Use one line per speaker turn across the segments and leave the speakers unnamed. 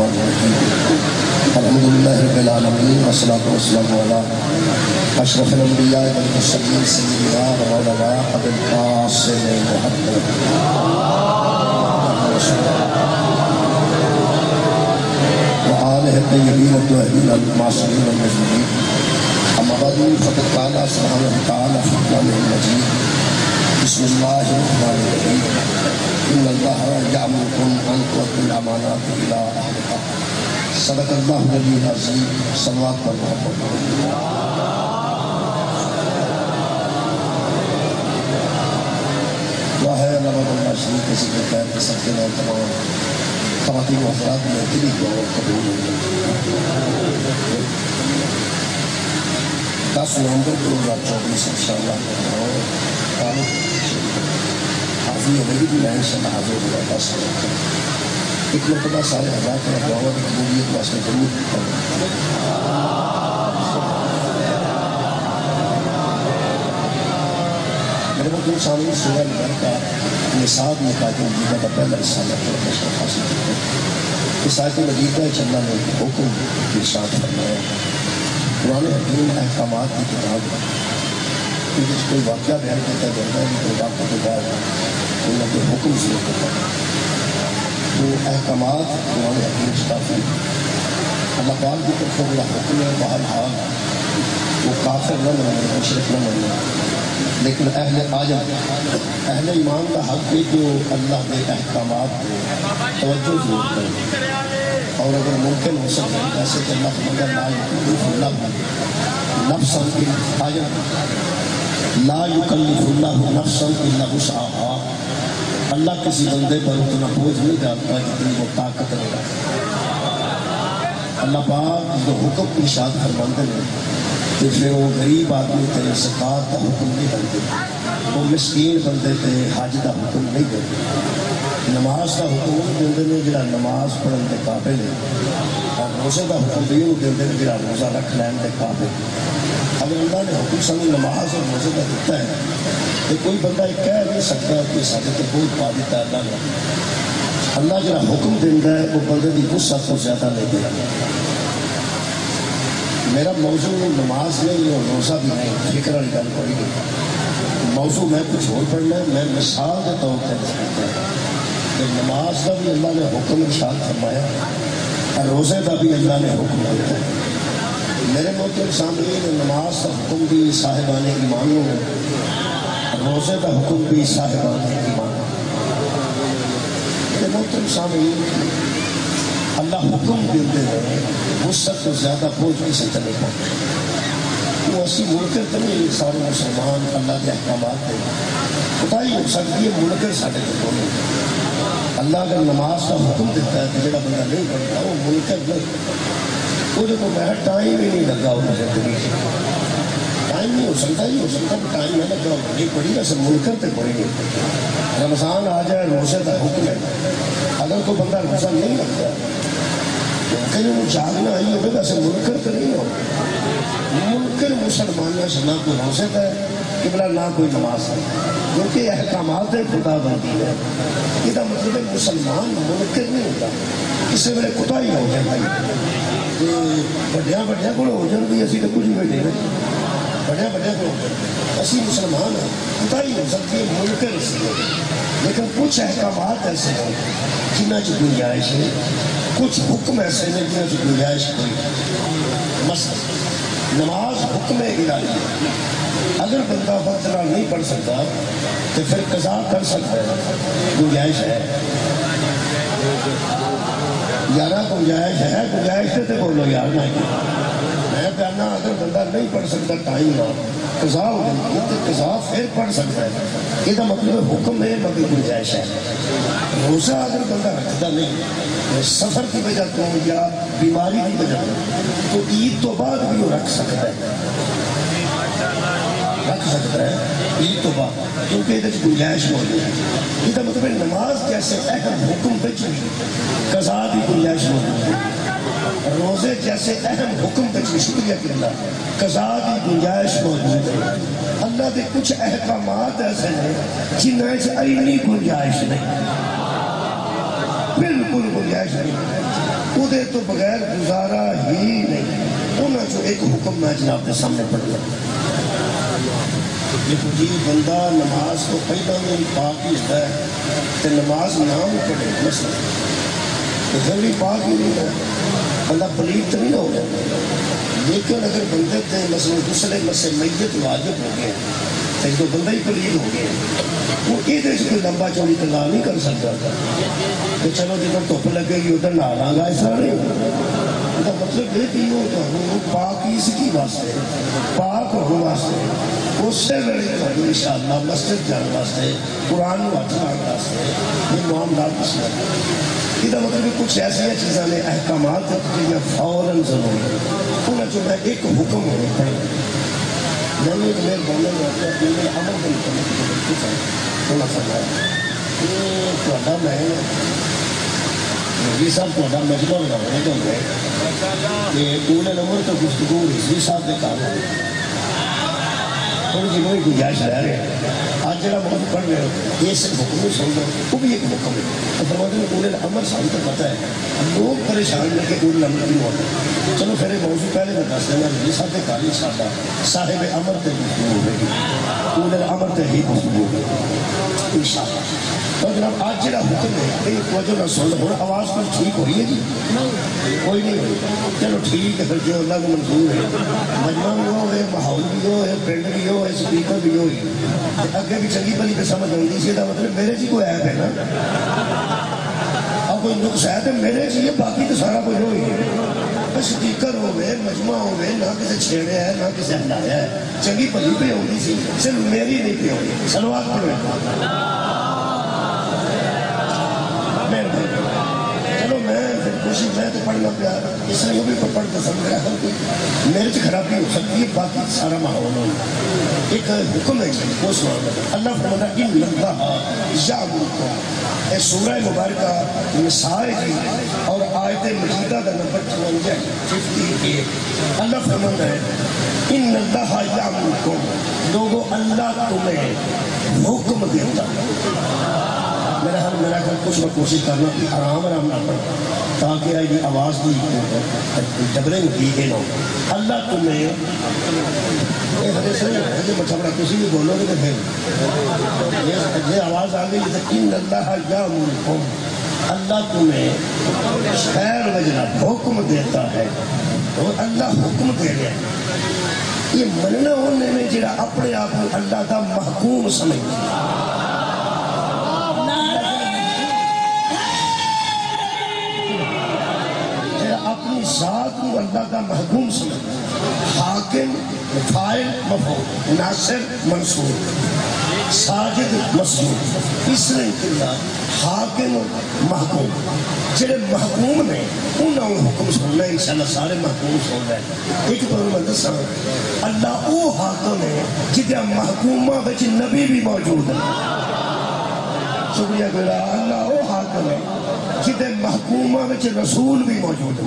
الرحمن الرحیم الحمدللہ رب العالمین والصلاة والسلام علی اشرف الانبیاء والمرسلین سیدنا و مولانا ابی القاسم محمد وآلہ الطیبین الطاہرین المعصومین المجدودین اما بعد فقد قال سبحانہ وتعالی فی کلامہ المجید بسم اللہ الرحمن الرحیم ان اللہ یأمرکم ان تؤدوا الامانات الی اہلہا صدق اللہ العلی العظیم صلوات پر محمد دعا ہے علامہ اللہ شریف کے ذکر خیر کے سب کے نام تمام خواتین و حضرات میں دلی دعا قبول ہو 10 نومبر 2024 انشاءاللہ حاضری ہوگی بھی میں انشاءاللہ حاضر ہوا 10 ایک مرتبہ سارے حضرات کا دعوت کی قبولیت واسطے ضرور کریں میرے مطلب سامنے سورہ نمبر کا نصاب نکاح مجیدہ کا پہلا رسالہ مشرف حاصل کرتے اس آیت مجیدہ چلنا نے حکم کی ارشاد فرمایا قرآن حکیم احکامات کی کتاب کہ جس کوئی واقعہ بیان کرتا ہے جاتا ہے کوئی واقعہ کے بعد کوئی نہ کوئی حکم ضرور کرتا ہے تو احکامات قرآن حکیم سے کافی اللہ پاک کی طرف سے بڑا حکم ہے بہرحال وہ کافر نہ مانے مشرک نہ مانے لیکن اہل عجم اہل ایمان کا حق ہے جو اللہ کے احکامات کو توجہ ضرور کرے اور اگر ممکن ہو سکے جیسے کہ اللہ مگر لا یکلف اللہ نفسا لا یکلف اللہ نفسا الا وسعها اللہ کسی بندے پر اتنا بوجھ نہیں ڈالتا جتنی وہ طاقت رہے اللہ پاک جو حکم ارشاد فرماتے ہیں کہ پھر وہ غریب آدمی تے زکات کا حکم نہیں کرتے وہ مسکین بندے تے حج کا حکم نہیں کرتے نماز کا حکم دیندے نے جڑا نماز پڑھن دے قابل ہے اور روزے کا حکم بھی وہ دیندے نے جڑا روزہ رکھ لین دے قابل اگر اللہ نے حکم سامنے نماز اور روزے کا دیتا ہے تو کوئی بندہ یہ کہہ نہیں سکتا کہ سارے تے بوجھ پا دیتا ہے اللہ نے اللہ جڑا حکم دیندا ہے وہ بندے دی وسعت تو زیادہ نہیں دیندا میرا موضوع نماز نہیں اور روزہ بھی نہیں فکر والی گل کوئی نہیں موضوع میں کچھ اور پڑھنا ہے میں مثال کے طور پر دستا ہوں کہ نماز کا بھی اللہ نے حکم ارشاد فرمایا اور روزے کا بھی اللہ نے حکم دیا میرے محترم سامعین نماز کا حکم بھی صاحبان ایمان ہو روزے کا حکم بھی صاحبان ایمان میرے محترم سامعین اللہ حکم دیتے ہیں وسعت تو زیادہ بوجھ کسی سے نہیں پاتے وہ اسی منکر تو نہیں سارے مسلمان اللہ کے احکامات دے پتہ ہی ہو سکتی ہے منکر سارے کو نہیں اللہ اگر نماز کا حکم دیتا ہے تو جڑا بندہ نہیں پڑھتا وہ منکر نہیں وہ جو میرا ٹائم ہی نہیں لگا وہ زندگی سے ٹائم نہیں ہو سکتا ہی ہو سکتا کہ ٹائم نہ لگا نہیں پڑھی ویسے منکر تے پڑھی نہیں رمضان آ جائے روزے کا حکم ہے اگر کوئی بندہ روزہ نہیں لگتا کہیں وہ جاگنا آئی ہوگا ویسے منکر تو نہیں ہو منکر مسلمانوں سے نہ کوئی روزے کا ہے قبلہ نہ کوئی نماز ہے کیونکہ احکامات خدا بندی ہے یہ مطلب ہے مسلمان منکر نہیں ہوتا کسی ویلے کتا ہی ہو جائے بڑیا بڑیا کو ہو جان بھی اسی تو کچھ بھی نہیں بڑیا بڑیا کو اسی مسلمان ہیں کتا ہی ہو سکتی ہے منکر اسی لیکن کچھ احکامات ایسے ہیں جنہ کی گنجائش ہے کچھ حکم ایسے ہیں جنہ کی گنجائش کوئی مثلا نماز حکم الہی اگر بندہ وقت نہ نہیں پڑھ سکتا تو پھر قضا کر سکتا ہے گنجائش ہے یارہ گنجائش ہے گنجائش سے بولو یار نہیں میں کہنا اگر بندہ نہیں پڑھ سکتا ٹائم نہ قضا ہو جاتی ہے تو قضا پھر پڑھ سکتا ہے یہ مطلب حکم ہے مگر گنجائش ہے روزہ اگر بندہ رکھتا نہیں سفر کی وجہ تو یا بیماری کی وجہ تو عید تو بعد بھی وہ رکھ سکتا ہے عید تو بعد کیونکہ یہ گنجائش موجود ہے یہ مطلب نماز جیسے اہم حکم بچ قضا کی گنجائش موجود ہے روزے جیسے اہم حکم بچ شکریہ کہ اللہ قضا کی گنجائش موجود ہے اللہ کے کچھ احکامات ایسے ہیں جنہیں سے اینی گنجائش نہیں بالکل گنجائش نہیں خودے تو بغیر گزارا ہی نہیں. انہاں جو ایک حکم میں جناب کے سامنے پڑھ لیا. دیکھو جی بندہ نماز تو پہلا میں پاک ہی ہوتا ہے کہ نماز نام پڑھے مثلا تو پھر بھی پاک ہی نہیں ہے, بندہ پلیت تو نہیں ہو جائے. لیکن اگر بندے تھے مثلا دوسرے مسے میت واجب ہو گئے تو جو بندہ ہی پلیت ہو گئے وہ یہ کوئی لمبا چوڑی تلا نہیں کر سکتا کہ چلو جب دھوپ لگے گی ادھر نہ لاں گا, ایسا نہیں. مطلب یہ کہ وہ پاکیز کی واسطے پاک ہونے واسطے اسی ویلے تمہیں انشاءاللہ مسجد جان واسطے قرآن ہاتھ لانے واسطے یہ معاملات دسنا. یہ مطلب کچھ ایسی چیزاں نے احکامات جو فوراً ضروری انہیں جو میں ایک حکم ہونے پڑے میں نے میرے بولنے میں اپنے عمل کو کرنے کی کچھ ہے تھوڑا فرمایا کہ میں مولوی صاحب کو مجمع لگانے تو میں کہ پورے نمبر تو گفتگو رضوی صاحب نے کہا تھوڑی جی کوئی گنجائش رہ رہے ہیں. آج جڑا موضوع پڑھ رہے ہو یہ صرف حکم نہیں سن رہے وہ بھی ایک حکم ہے. تو فرماتے ہیں پورے امر صاحب کو پتہ ہے لوگ پریشان لے کے پورے امر نہیں ہوتے. چلو پھر یہ موضوع پہلے میں دس دینا رضوی صاحب کے قاری صاحب صاحب امر تے گفتگو ہوگی پورے امر تے ہی گفتگو ہوگی انشاءاللہ. اور جناب آج جڑا حکم ہے یہ توجہ نہ سن لو. آواز کچھ ٹھیک ہو رہی ہے جی کوئی نہیں ہوئی. چلو ٹھیک ہے پھر جو اللہ کو منظور ہے مجمع بھی ہو ہے ماحول بھی ہو ہے پرنٹ بھی ہو ہے سپیکر بھی ہوئی اگے بھی چنگی بلی پہ سمجھ آئی سی کا مطلب میرے جی کوئی ایپ ہے نا اب کوئی نقص ہے تو میرے جی باقی تو سارا کچھ ہوئی ہے. سپیکر ہوئے مجمع ہوئے نہ کسی چھیڑے ہے نہ کسی ہلایا ہے چنگی بلی پہ ہوتی سی صرف میری نہیں پہ ہوئی. سلوات پڑھو. چلو میں خوشی میں تو پڑھنا پیا اس لیے وہ بھی پڑھ کے سمجھ رہا میرے سے خرابی ہو سکتی ہے باقی سارا ماحول ہو. ایک حکم ہے وہ سوال اللہ فرماتا ہے ان اللہ یامرکم. سورہ مبارکہ نساء کی اور آیت مجیدہ کا نمبر 58 اللہ فرماتا ہے ان اللہ یامرکم لوگوں اللہ تمہیں حکم دیتا. میرا گھر کچھ میں کوشش کرنا کہ آرام نہ پڑھا تاکہ یہ آواز بھی ڈبرے میں دی گئے نہ ہو. اللہ تمہیں یہ حدیث نہیں ہے یہ مچھا بڑا کسی بھی بولو گے تو پھر یہ آواز آ گئی تو ان اللہ یامرکم اللہ تمہیں خیر وجنا حکم دیتا ہے. تو اللہ حکم دے رہا ہے یہ مننا ہونے میں جڑا اپنے آپ کو اللہ کا محکوم سمجھتا ذات کو اللہ کا محکوم سمجھ حاکم فاعل مفعول ناصر منصور ساجد مسجود اس نے کہا حاکم محکوم جڑے محکوم نے انہوں نے حکم سننا انشاءاللہ سارے محکوم سن رہے ہیں. ایک تو میں دساں اللہ وہ حاکم ہے جہاں محکومہ وچ نبی بھی موجود ہے. شکریہ گلا اللہ وہ حاکم ہے جدے محکومہ وچ رسول بھی موجود ہے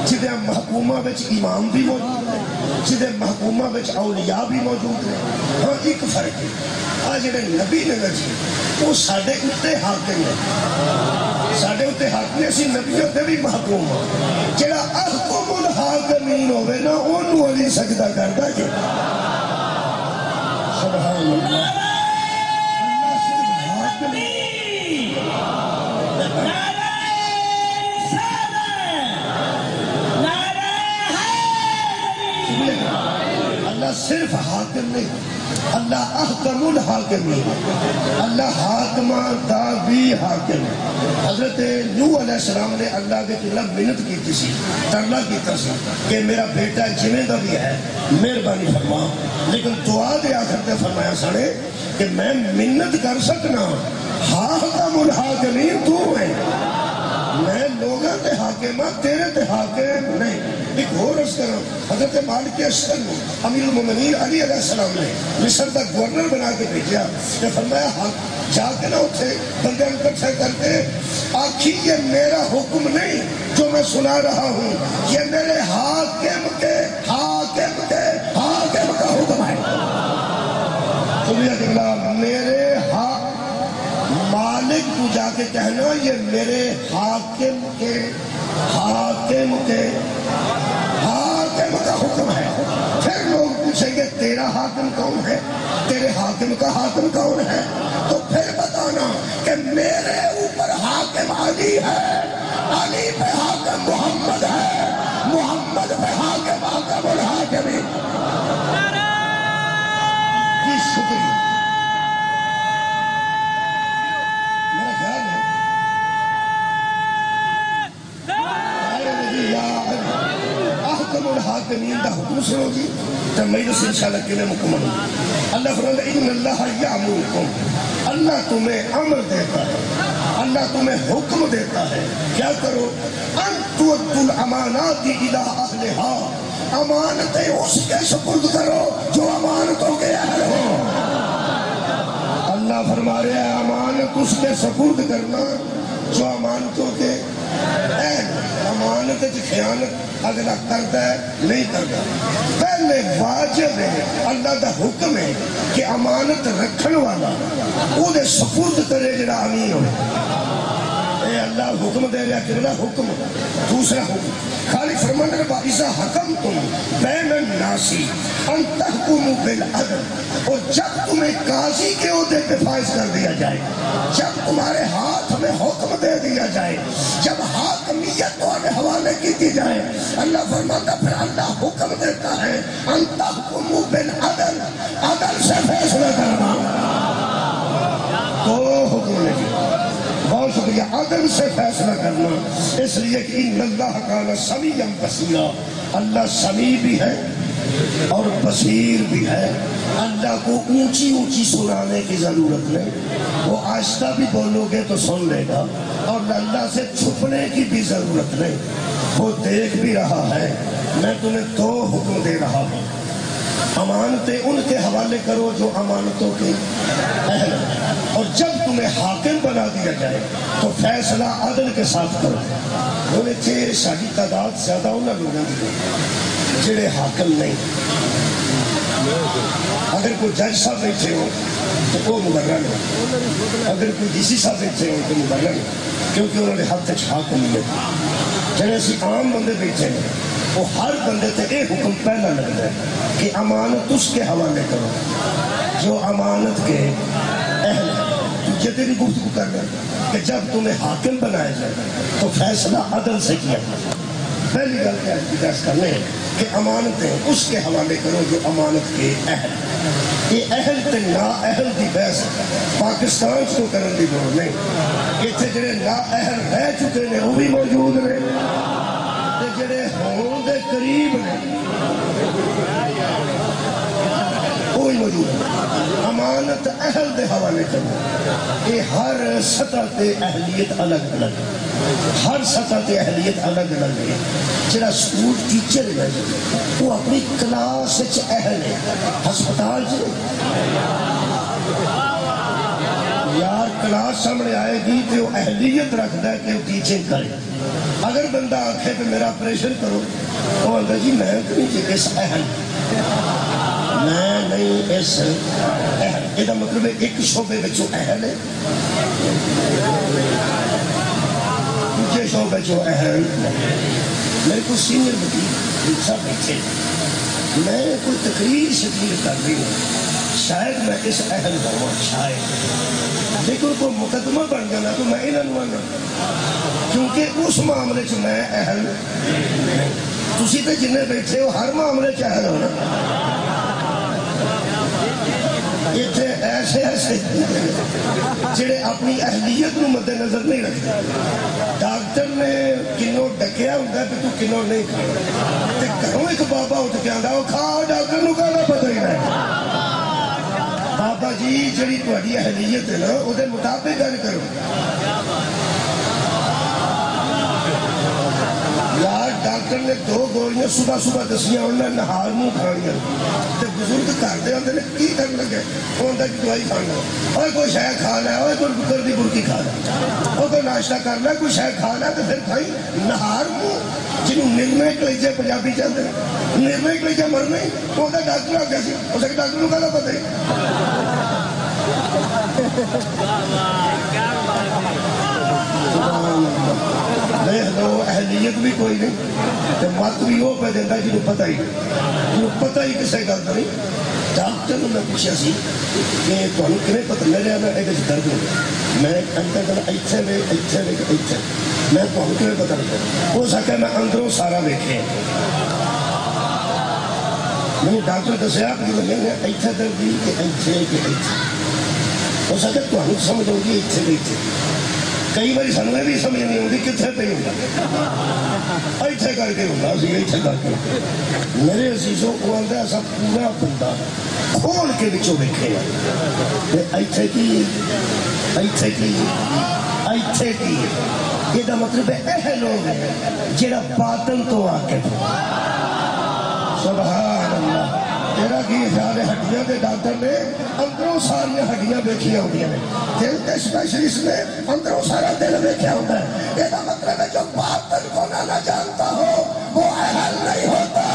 جدے محکومہ وچ امام بھی موجود ہے جدے محکومہ وچ اولیاء بھی موجود ہے. ہاں ایک فرق ہے آج جڑے نبی نے جی وہ ساڈے اتے حاکم ہے ساڈے اتے حاکم نے اسی نبیوں تے بھی محکوم ہاں. جڑا احکم الحاکمین ہوے نا اونوں علی سجدہ کردا کہ سبحان اللہ. صرف حاکم نہیں اللہ احکم الحاکمین اللہ حاکمہ دا بھی حاکم. حضرت نوح علیہ السلام نے اللہ کے خلاف محنت کی سی ترلا کیتا سی کہ میرا بیٹا جویں دا بھی ہے مہربانی فرما لیکن دعا دے آخر تے فرمایا سنے کہ میں محنت کر سکنا حاکم الحاکمین تو ہے میں لوگاں تے حاکم ہاں تیرے تے حاکم نہیں. ایک اور عرض کروں حضرت مالک اشتر کو امیر المومنین علی علیہ السلام نے مصر کا گورنر بنا کے بھیجا کہ فرمایا جا کے نہ اٹھے بندے اکٹھے کر کے آخی یہ میرا حکم نہیں جو میں سنا رہا ہوں یہ میرے حاکم کا حکم ہے. شکریہ جناب میرے مالک کو جا کے کہنا یہ میرے حاکم کے حاکم کے حاکم کا حکم ہے۔ پھر لوگ پوچھیں گے تیرا حاکم کون ہے، تیرے حاکم کا حاکم کون ہے، تو پھر بتانا کہ میرے اوپر حاکم علی ہے، علی پہ حاکم محمد ہے، محمد پہ حاکم حاکم الحاکمین۔ جی شکریہ۔ میرا خیال ہے احکم الحاکمین دا حکم سنو جی تو مجلس انشاءاللہ کیلے مکمل ہو۔ اللہ فرماتا ہے ان اللہ یامرکم، اللہ تمہیں امر دیتا ہے، اللہ تمہیں حکم دیتا ہے کیا کرو، ان تؤدوا الامانات الی اہلھا، امانتیں اس کے سپرد کرو جو امانتوں کے اہل ہو۔ اللہ فرما رہے ہیں امانت اس کے سپرد کرنا جو امانتوں کے اہل۔ امانت خیانت اگلا کرتا ہے نہیں کرتا، پہلے واجب ہے، اللہ دا حکم ہے کہ امانت رکھن والا وہ دے سپرد کرے جڑا امین ہو۔ اے اللہ حکم دے رہا کہ حکم دوسرا حکم خالق فرماتا ہے وَإِذَا حَكَمْتُمْ بَيْنَ النَّاسِ أَن تَحْكُمُوا بِالْعَدْلِ، اور جب تمہیں قاضی کے عہدے پہ فائز کر دیا جائے، جب تمہارے ہاتھ میں حکم دے دیا جائے، جب حاکمیت تمہارے حوالے کی جائے، اللہ فرماتا پھر اللہ حکم دیتا ہے ان تحکموا بالعدل، عدل سے فیصلہ کرنا۔ دو حکم لگے، بہت شکریہ، عدل سے فیصلہ کرنا، اس لیے کہ ان اللہ کان سمیعا بصیرا، اللہ سمیع بھی ہے اور بصیر بھی ہے۔ اللہ کو اونچی اونچی سنانے کی ضرورت نہیں، وہ آہستہ بھی بولو گے تو سن لے گا، اور اللہ سے چھپنے کی بھی ضرورت نہیں، وہ دیکھ بھی رہا ہے۔ میں تمہیں دو حکم دے رہا ہوں، امانتیں ان کے حوالے کرو جو امانتوں کے اہل ہیں، اور جب تمہیں حاکم بنا دیا جائے تو فیصلہ عدل کے ساتھ کرو۔ انہیں کہ ساری تعداد زیادہ انہوں لوگوں کی جڑے حاکم نہیں، اگر کوئی جج صاحب بیٹھے ہو تو وہ مبرر ہے، اگر کوئی ڈی سی صاحب بیٹھے ہو تو مبرر ہے، کیونکہ انہوں نے حد تک حاکمیت۔ جڑے اسی عام بندے بیٹھے ہیں وہ ہر بندے تے ایک حکم پہلا لگتا ہے کہ امانت اس کے حوالے کرو جو امانت کے اہل ہیں۔ یہ تیری گفتگو کر رہے ہیں کہ جب تمہیں حاکم بنایا جائے تو فیصلہ عدل سے کیا جائے۔ پہلی گل کیا بحث کرنے ہیں کہ امانتیں اس کے حوالے کرو جو امانت کے اہل۔ یہ اہل تے نا اہل دی بحث پاکستان کو کرنے کی ضرورت نہیں، اتنے جڑے نا اہل رہ چکے ہیں وہ بھی موجود ہیں، جڑے ہون دے قریب نے وہ بھی موجود ہیں۔ امانت اہل دے حوالے کرو، یہ ہر سطح تے اہلیت الگ الگ ہے، ہر سطح تے اہلیت الگ الگ ہے۔ جڑا سکول ٹیچر ہے وہ اپنی کلاس وچ اہل ہے، ہسپتال چ یار کلاس سامنے آئے گی تو وہ اہلیت رکھتا ہے کہ وہ ٹیچنگ کرے۔ اگر بندہ آکھے کہ میرا آپریشن کرو، وہ آتا جی میں نہیں اس اہل، میں نہیں اس اہل۔ یہ مطلب ہے ایک شعبے بچوں اہل ہے، دوسرے شعبے بچوں اہل۔ میرے کو سینئر وکیل صاحب بیٹھے، میں کوئی تقریر شکریہ کر رہی ہوں، شاید میں اس اہل ہوں، شاید، لیکن کوئی مقدمہ بن جانا تو میں انہوں آنا، کیونکہ اس معاملے چ میں اہل تسی تے جنہیں بیٹھے ہو ہر معاملے چ اہل ہو نا۔ اتنے ایسے ایسے جڑے اپنی اہلیت کو مد نظر نہیں رکھتے۔ ڈاکٹر نے کنوں ڈکیا ہوتا ہے کہ تو کنوں نہیں کھانا، تے گھروں ایک بابا اٹھ کے آندا وہ کھا، ڈاکٹر نو کہنا پتہ ہی نہیں۔ بابا جی جڑی تہاڈی اہلیت ہے نا وہ دے مطابق گل کرو۔ یار ڈاکٹر نے 2 گولیاں صبح صبح دسیاں انہیں نہار منہ کھانیاں، تے بزرگ کرتے آتے ہیں کی کرن لگے، وہ آتا کہ دوائی کھانا، اور کوئی شے کھا لے، اور کوئی بکر دی برکی کھا لے، اور کوئی ناشتہ کر لے، کوئی شے کھا لے، تو پھر کھائی نہار منہ، جنہوں نرمے کلیجے پنجابی چلتے ہیں، نرمے کلیجے مرنے، وہ آتا ڈاکٹر آ گیا سی، اسے کہ ڈاکٹر کو کہنا پتہ ہی۔ دیکھ لو اہلیت بھی کوئی نہیں تو مت بھی وہ پہ دینا جنہوں پتہ ہی کسے گل نہیں. ڈاکٹر نے پوچھا سی کہ تمہیں کیوں پتہ میرے یہ درد ہو میں اتنے میں تمہیں کیوں پتہ نہیں ہو سکے میں اندروں سارا ویکھے میں ڈاکٹر دسیا کہ اتنے درد کہ ہو سکے تمہیں سمجھ آؤگی اتنے کئی بار سانو یہ بھی سمجھ نہیں آتی کتنے پہ ہوتا اتنے کر کے ہوتا سی اتنے کر کے میرے عزیزوں وہ آتا ایسا پورا بندہ کھول کے بچوں ویکھے اتنے کی یہ مطلب ہے لوگ جہاں باطن تو آ کے سبحان اللہ. تیرا کی خیال ہے ہڈیاں کے ڈاکٹر نے اندروں ساری ہڈیاں ویکھیاں ہوتی ہیں دل کے اسپیشلسٹ نے اندروں سارا دل ویکھیا ہوتا ہے. یہ مطلب ہے جو باطن کو نہ جانتا ہو وہ اہل نہیں ہوتا.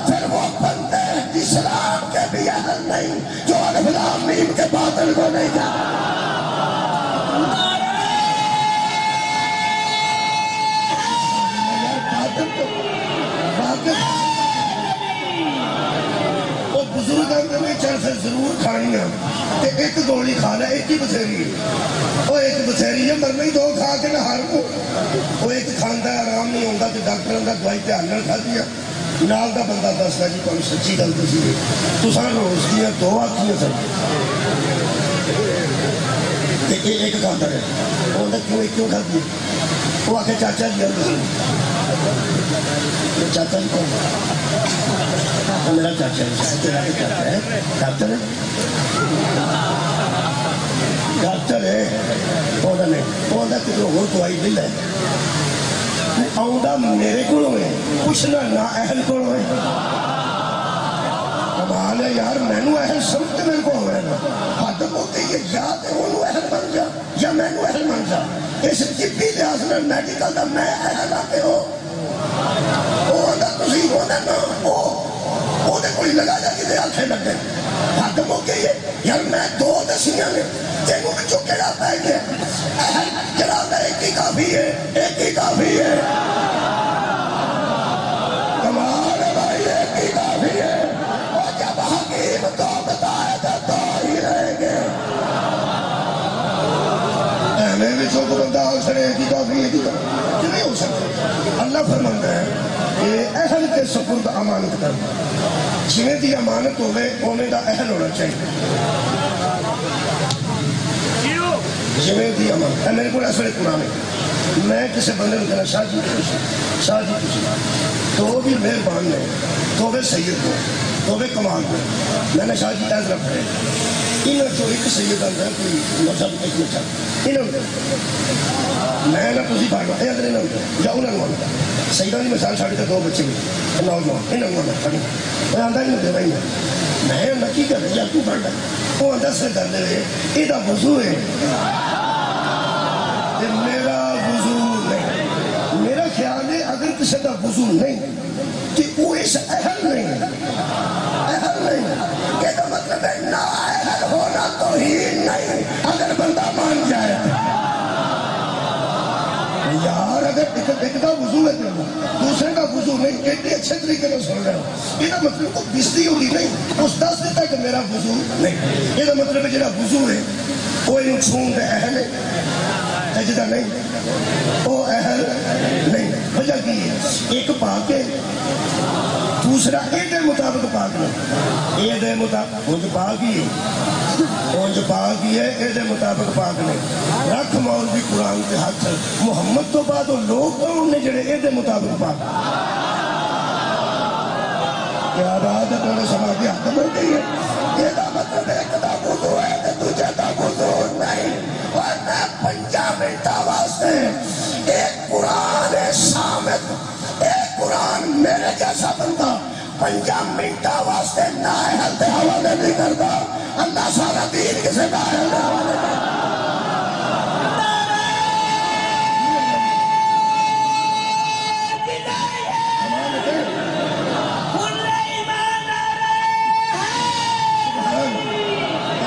پھر وہ بندے اسلام کے بھی اہل نہیں جو الف لام میم کے باطن کو نہیں جانتا. بزرگ نے چل پھر ضرور کھانی ہے ایک گولی کھانا ایک ہی بتھیری ہے وہ ایک بتھیری ہے مرنا ہی دو کھا کے نہ ہر کو وہ ایک کھانا ہے آرام نہیں ہوتا تو ڈاکٹر کا دوائی دھیان نہ کھا دیا نال کا بندہ دستا جی تمہیں سچی گل دسی تو روز دیا دو آخیاں سن ایک کھانا ہے وہ کیوں کھاتی وہ آ کے چاچا جی چاچا جی کون میرا چاچا ہے تیرا چاچا ہے ڈاکٹر ہے وہ کدھر ہو دوائی مل ہے آؤں میرے کو پوچھنا نہ اہل کو کمال ہے یار مینو اہل سمجھ میرے کو ہو رہا حد ہوتی ہے یا تو انہوں اہل بن جا یا مینو اہل بن جا اس طبی لحاظ میں میڈیکل کا میں اہل آتے ہو کوئی لگا جا کہ آنکھیں لگ گئے حد ہو گئی ہے یار میں دو دسیاں نے تینوں میں جو کہا پہ گیا اہل جڑا ایک ہی کافی ہے ایک ہی کافی ہے کمال ہے بھائی ایک ہی کافی ہے اور جب حکیم تو بتایا تو دو ہی رہیں گے اہمیں بھی چھوکو بندہ آنسر ایک ہی کافی ہے کہ نہیں ہو سکتا. اللہ فرماتا ہے کہ اہل کے سپرد امانت کر جنہیں دی امانت ہوئے انہیں دا اہل ہونا چاہیے جنہیں دی امانت میرے کو ایسا قرآن ہے میں کسی بندے نے کہنا شاہ جی تو بھی مہربان نے تو بھی سید کو تو بھی کمال کو میں نے شاہ جی ایز رکھ رہے انہوں جو ایک سید آتا ہے کوئی مذہب ایک مچھا انہوں میں نہ تسی پڑھ رہا ہے اگر انہوں یا انہوں نے سیدہ دی مثال چھاڑی تھا دو بچے بھی نوجوان انہوں نے پڑھی میں آندھا ہی نہیں دے رہی میں انہوں کی کر رہی یا تو پڑھ رہا وہ آندھا سے کر دے رہے یہ دا وضو ہے میرا وضو نہیں میرا خیال ہے اگر کسی دا وضو نہیں کہ وہ اس اہل نہیں کہ دا مطلب ہے نا اہل ہونا تو ہی نہیں اگر بندہ مان جائے یار اگر ایک دا وضو ہے دوسرے کا وضو نہیں کتنے اچھے طریقے سے سن رہے ہو یہ مطلب کو بستی ہوگی نہیں اس دس دیتا ہے کہ میرا وضو نہیں یہ مطلب ہے جہاں وضو ہے وہ ان چھون دے اہل ہے جہاں نہیں وہ اہل نہیں وجہ کی ہے ایک پاک ہے دوسرا یہ دے مطابق پاک نہیں یہ دے مطابق اونج پاک ہی ہے اونج پاک ہی ہے یہ دے مطابق پاک نہیں رکھ مولوی قرآن کے ہاتھ محمد تو بعد وہ لوگ انہیں جڑے یہ دے مطابق پاک کیا بات ہے تمہیں سمجھ کے ہاتھ ہو گئی ہے یہ دا مطلب ایک دا وضو ہے دوجہ دا وضو نہیں اور میں 5 منٹا واسطے ایک قرآن سامت ایک قرآن میرے جیسا بندہ 5 منٹا واسطے نااہل دے حوالے نہیں کرتا اللہ سارا دین کسے نااہل دے حوالے کرتا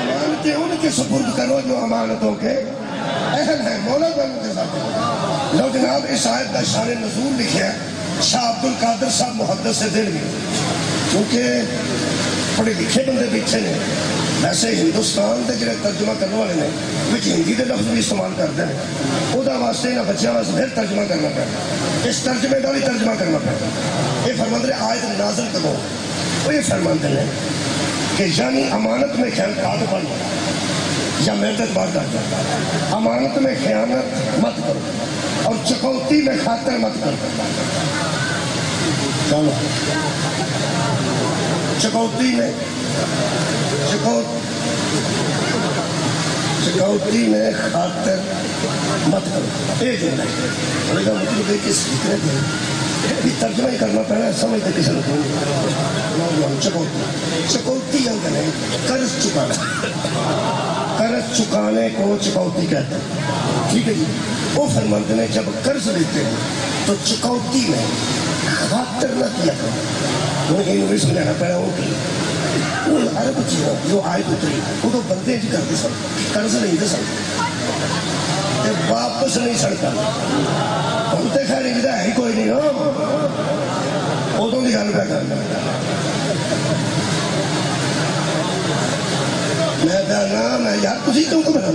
امانتیں ان کے سپرد کرو جو امانتوں کے اہل ہیں مولا تعالیٰ کے ساتھ. لو جناب اس آیت کا شان نزول لکھا ہے شاہ عبد القادر صاحب محدث سے دہلوی، کیونکہ پڑھے لکھے بندے پیچھے نے. ویسے ہندوستان کے جڑے ترجمہ کرنے والے نے وچ ہندی کے لفظ بھی استعمال کرتے ہیں، وہ واسطے نہ بچوں واسطے پھر ترجمہ کرنا پڑتا، اس ترجمے کا بھی ترجمہ کرنا پڑتا. یہ فرماتے ہیں آیت نازل کرو، وہ یہ فرماتے ہیں کہ یعنی امانت میں خیانت پڑھ یا محنت بات کرتا، امانت میں خیانت مت کرو اور چکوتی میں خاطر مت کرو. چلو چکوتی میں چکوتی میں خاطر مت کرو، یہ جو مطلب کس فکر ہے ترجمہ ہی کرنا پڑنا، سمجھتے کسی نے کوئی. چکوتی قرض چکانا، قرض چکانے کو چکوتی کہتے ہیں. ٹھیک ہے جی. وہ فرماتے ہیں جب قرض لیتے ہیں تو چکوتی میں خاطر نہ کیا کرو. انہیں سمجھانا پڑا وہ کی عرب چیز جو آئے اتری وہ تو بندے جی کرتے سن، قرض نہیں دے سن واپس نہیں سڑتا. ہم تو خیر انجدہ ہے ہی کوئی نہیں ہو، ادوں کی گل پہ کرنا. میں کہنا میں یار تھی کیوں کو بنا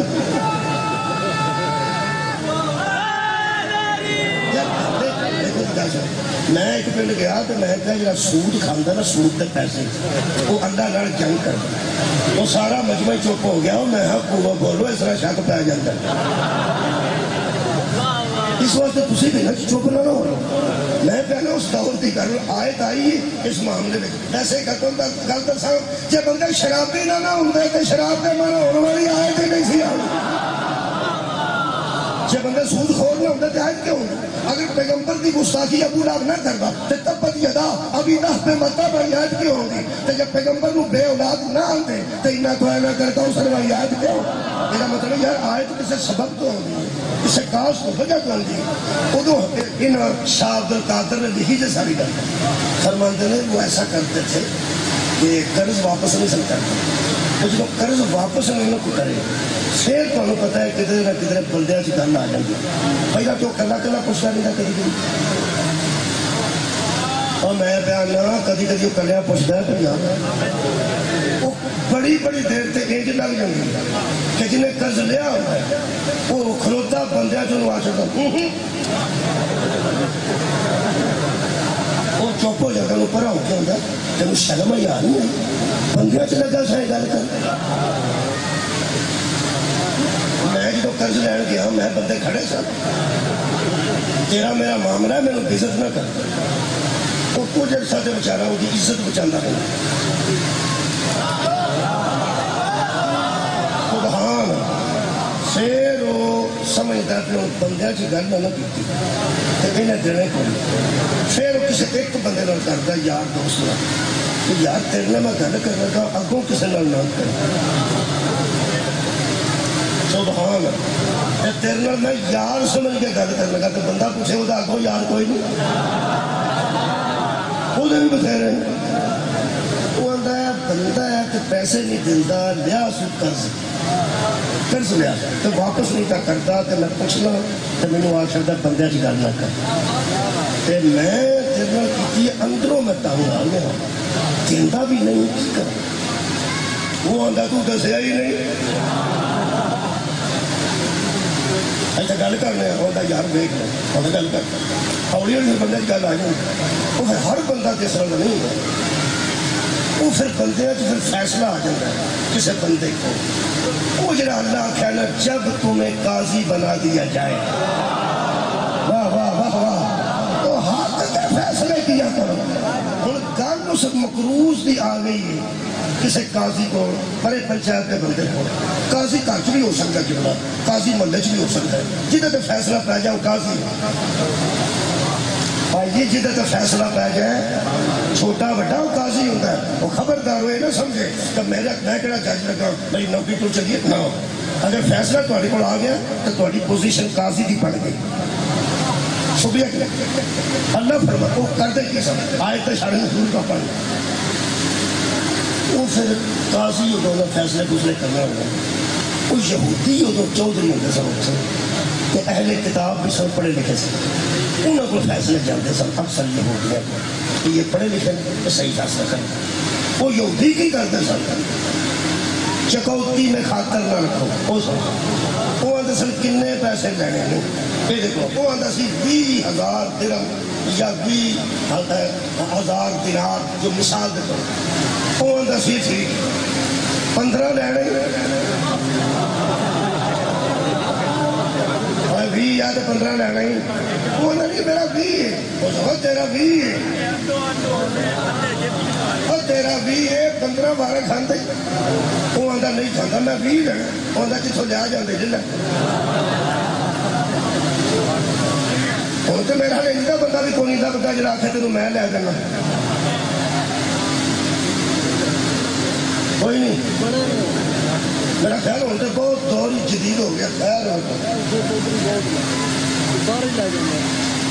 میں ایک پنڈ گیا تو میں کہا جا سود کھانا نا سود کے پیسے وہ اللہ نال جنگ کر وہ سارا مجمع چپ ہو گیا. میں ہاں بولو اس طرح شک پی جاتا. اس واسطے تھی بھی نہ چپ نہ ہو. میں کہنا اس دور کی گل آیت آئی اس معاملے میں. ایسے گل دساں جی بندہ شرابی نہ ہوں تو شراب کے مانا ہونے والی آیت ہی نہیں سی آئی. جی بندہ سود خور نہ ہوتا تو آیت کیوں ہوتا؟ اگر پیغمبر کی گستاخی ابو لہب نہ کرتا تو تبت یدا ابی لہب پہ متا بھائی آیت کیوں ہوگی؟ تو جب پیغمبر کو بے اولاد نہ آتے تو انہا تو نہ کرتا ہوں سر والی آیت کیوں؟ میرا مطلب یار آیت کسے سبب تو ہوگی، اسے کاش کو وجہ تو ہوگی. ادو ان شاہ عبد القادر نے لکھی جو ساری گل فرماتے ہیں وہ ایسا کرتے تھے کہ قرض واپس نہیں سن کرتے. جب قرض واپس نہیں کو کرے پھر تمہیں پتا ہے کدھر نہ کدھر بندیاں سے گل آ جاتی. پہلا تو کلا کلا پوچھنا نہیں تھا کدی کدی، اور میں بیان کدی کدی کلیا پوچھتا ہے وہ بڑی بڑی دیر تک ایج لگ جاتی کہ جنہیں قرض لیا ہوتا ہے وہ کھلوتا بندیاں جو آ چکا وہ چپ ہو جاتا وہ پرا ہو کے ہوتا تین شرم ہی آ رہی ہے بندیاں سے لگا سائیں گل کر. میں جب قرض لین گیا میں بندے کھڑے سن تیرا میرا معاملہ ہے میرے عزت نہ کر. وہ کچھ عرصہ سے بچارا وہ عزت بچانا رہا. سبحان پھر وہ سمجھتا کہ وہ بندے کی گل نہ کی تو انہیں دینے کو پھر وہ کسی ایک بندے نال کرتا یار دوست نہ یار تیرے نال میں گل کر لگا اگوں کسی نال نہ کر. سبحان تیرے نال میں یار سمجھ کے گل کر لگا تو بندہ پوچھے وہ آگو یار کوئی نہیں وہ بھی بتھیرے وہ آتا ہے بندہ ہے کہ پیسے نہیں دلتا لیا سو قرض لیا تو واپس نہیں تھا کرتا تو میں پوچھنا تو مینوں آ سکتا بندے کی گل نہ کر. میں تیرے نال کی اندروں میں تنگ آ گیا دینا بھی نہیں کی کر وہ آتا تو دسیا ہی نہیں. اچھا گل کرنے آتا یار دیکھ لیں اور گل کر ہولی ہولی بندے کی گل آ جائے وہ ہر بندہ جس طرح نہیں ہے وہ پھر بندے پھر فیصلہ آ جاتا ہے کسی بندے کو. وہ جڑا اللہ آخیا نا جب تمہیں قاضی بنا دیا جائے واہ واہ واہ واہ تو حق کے فیصلے کیا کرو. ہوں گل اس مقروض کی آ گئی ہے کسی قاضی کو بڑے پنچایت کے بندے کو قاضی گھر چ بھی ہو سکتا جملہ قاضی محلے چ بھی ہو سکتا ہے جہاں تے فیصلہ پی جائے وہ قاضی بھائی جہاں تے فیصلہ پی جائے چھوٹا بڑا وہ قاضی ہوتا ہے. وہ خبردار ہوئے نہ سمجھے کہ میں کہڑا جج لگا میری نوکری تو چلیے نہ ہو. اگر فیصلہ تھوڑے کو آ گیا تو تھوڑی پوزیشن قاضی کی بڑھ گئی. اللہ فرما وہ کرتے کی سب آئے تو سارے نزول کا پڑھ وہ پھر قاضی ادو فیصلے پوچھلے کرنا ہوگا. وہ یہودی ادو چودھری ہوتے سب کہ اہل کتاب بھی سب پڑھے لکھے سے انہوں کو فیصلے جانتے سن اکثر یہودیاں کو کہ یہ پڑھے لکھے تو صحیح فیصلہ کریں. وہ یہودی کی کرتے سن چکوتی میں خاطر نہ رکھو. وہ آدھے سن کنے پیسے لینے نے یہ دیکھو وہ آدھا سی 20,000 درہم یا 20,000 دینار جو مثال دیتا وہ آدھا سی تھی 15 لینے 20 یا 15 لینے وہ آدھا نہیں میرا 20 ہے وہ تیرا 20 ہے اور تیرا 20 ہے 15 12 کھاندے وہ آدھا نہیں کھاندہ میں 20 لینا وہ آدھا کتھو لیا جاندے جلے تو میرا نہیں دا بندہ بھی کونی دا بندہ جڑا آکھے تو میں لے دینا کوئی نہیں میرا خیال ہوتا بہت دور جدید ہو گیا خیال ہوتا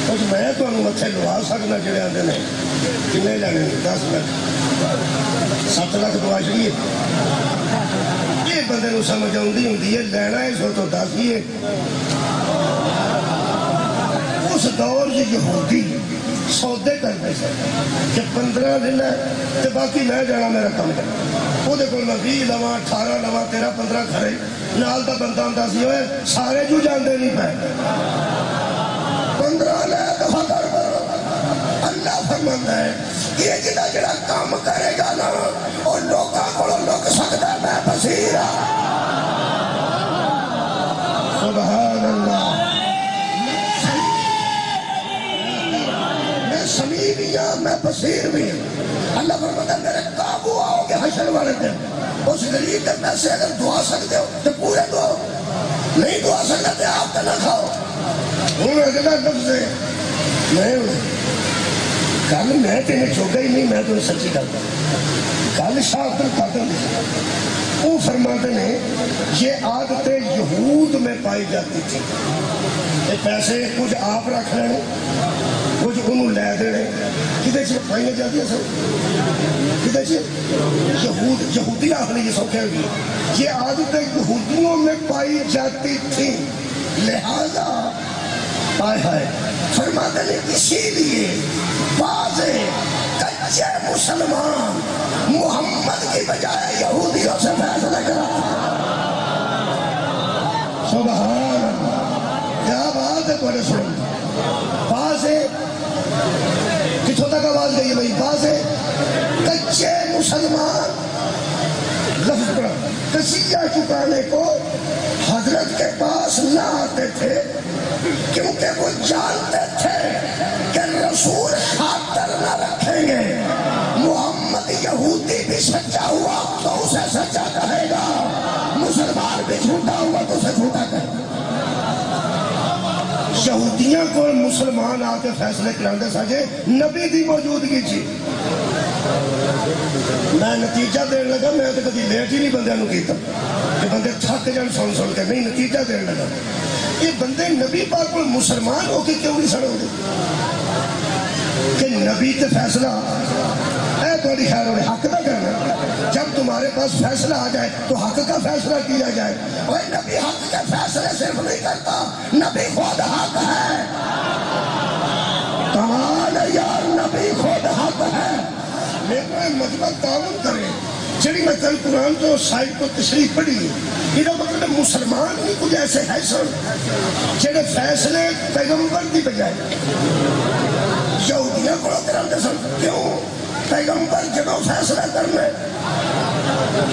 کچھ میں تو انہوں اچھے لوا سکنا جڑے آتے ہیں کنے لینے 10 لاکھ 7 لاکھ دعا چاہیے یہ بندے نو سمجھ آؤندی ہوندی ہے لینا ہے سو تو 10 ہی ہے. اس دور جو یہودی سودے کرتے سے کہ 15 لینا تو باقی میں جانا میرا کم ہے وہ دیکھو میں 20 لواں 18 لواں 13 15 کھڑے نال دا بندہ ہوندا سی ہوئے سارے جو جاندے نہیں پے 15 لے دفعہ کر اللہ فرماندا ہے یہ جڑا جڑا کام کرے گا نا اور لوکاں کولوں لک سکدا ہے میں بصیر سبحان اللہ سمیع بھی ہوں میں بصیر بھی ہوں. اللہ فرماتا ہے میرے قابو آؤ گے حشر والے دن اس غریب کے پیسے اگر دعا سکتے ہو تو پورے دعا نہیں دعا سکتے تو آپ کا نہ کھاؤ. ہوں اگلا لفظ ہے میں کل میں تینے چھوڑا ہی نہیں میں تو سچی کرتا کل شاہ عبد القادر وہ فرماتے ہیں یہ عادتیں یہود میں پائی جاتی تھی کہ پیسے کچھ آپ رکھ لینے کچھ انہوں لے دینے کدھے سے پائیں جاتی ہیں سب کدھے سے یہودی آخری یہ سو کہہ گئی یہ عادتیں یہودیوں میں پائی جاتی تھی لہذا آئے فرماتے ہیں اسی لیے بعض کچے مسلمان محمد کی بجائے یہودیوں سے فیصلہ کرا. سبحان اللہ کیا بات ہے بڑے سن بعض کتوں تک آواز گئی ہے بھائی بعض کچے مسلمان لفظ پڑھا قصیہ چکانے کو حضرت کے پاس نہ آتے تھے کیونکہ وہ جانتے تھے کہ رسول خاطر نہ رکھیں گے محمد یہودی بھی سچا ہوا تو اسے سچا کہے گا مسلمان بھی جھوٹا ہوا تو اسے جھوٹا کہے گا. یہودیاں کو مسلمان آ کے فیصلے کراندے ساجے نبی دی موجودگی تھی. میں نتیجہ دین لگا میں تو کبھی لیٹ ہی نہیں بندے نو کیتا کہ بندے تھک جان سن سن کے نہیں نتیجہ دین لگا یہ بندے نبی پاک کو مسلمان ہو کے کیوں نہیں سڑو گے کہ نبی تے فیصلہ اے تھوڑی خیر ہونے حق نہ کرنا جب تمہارے پاس فیصلہ آ جائے تو حق کا فیصلہ کیا جائے. اور نبی حق کے فیصلے صرف نہیں کرتا نبی خود حق ہے. کمال ہے یار نبی خود حق ہے. لیکن مجمع تعاون کریں جڑی میں کل قرآن تو سائٹ کو تشریح پڑھی یہ مطلب مسلمان بھی کچھ ایسے ہے سن جڑے فیصلے پیغمبر کی بجائے یہودیاں کو کراتے سن. کیوں پیغمبر جنہوں فیصلہ کرنے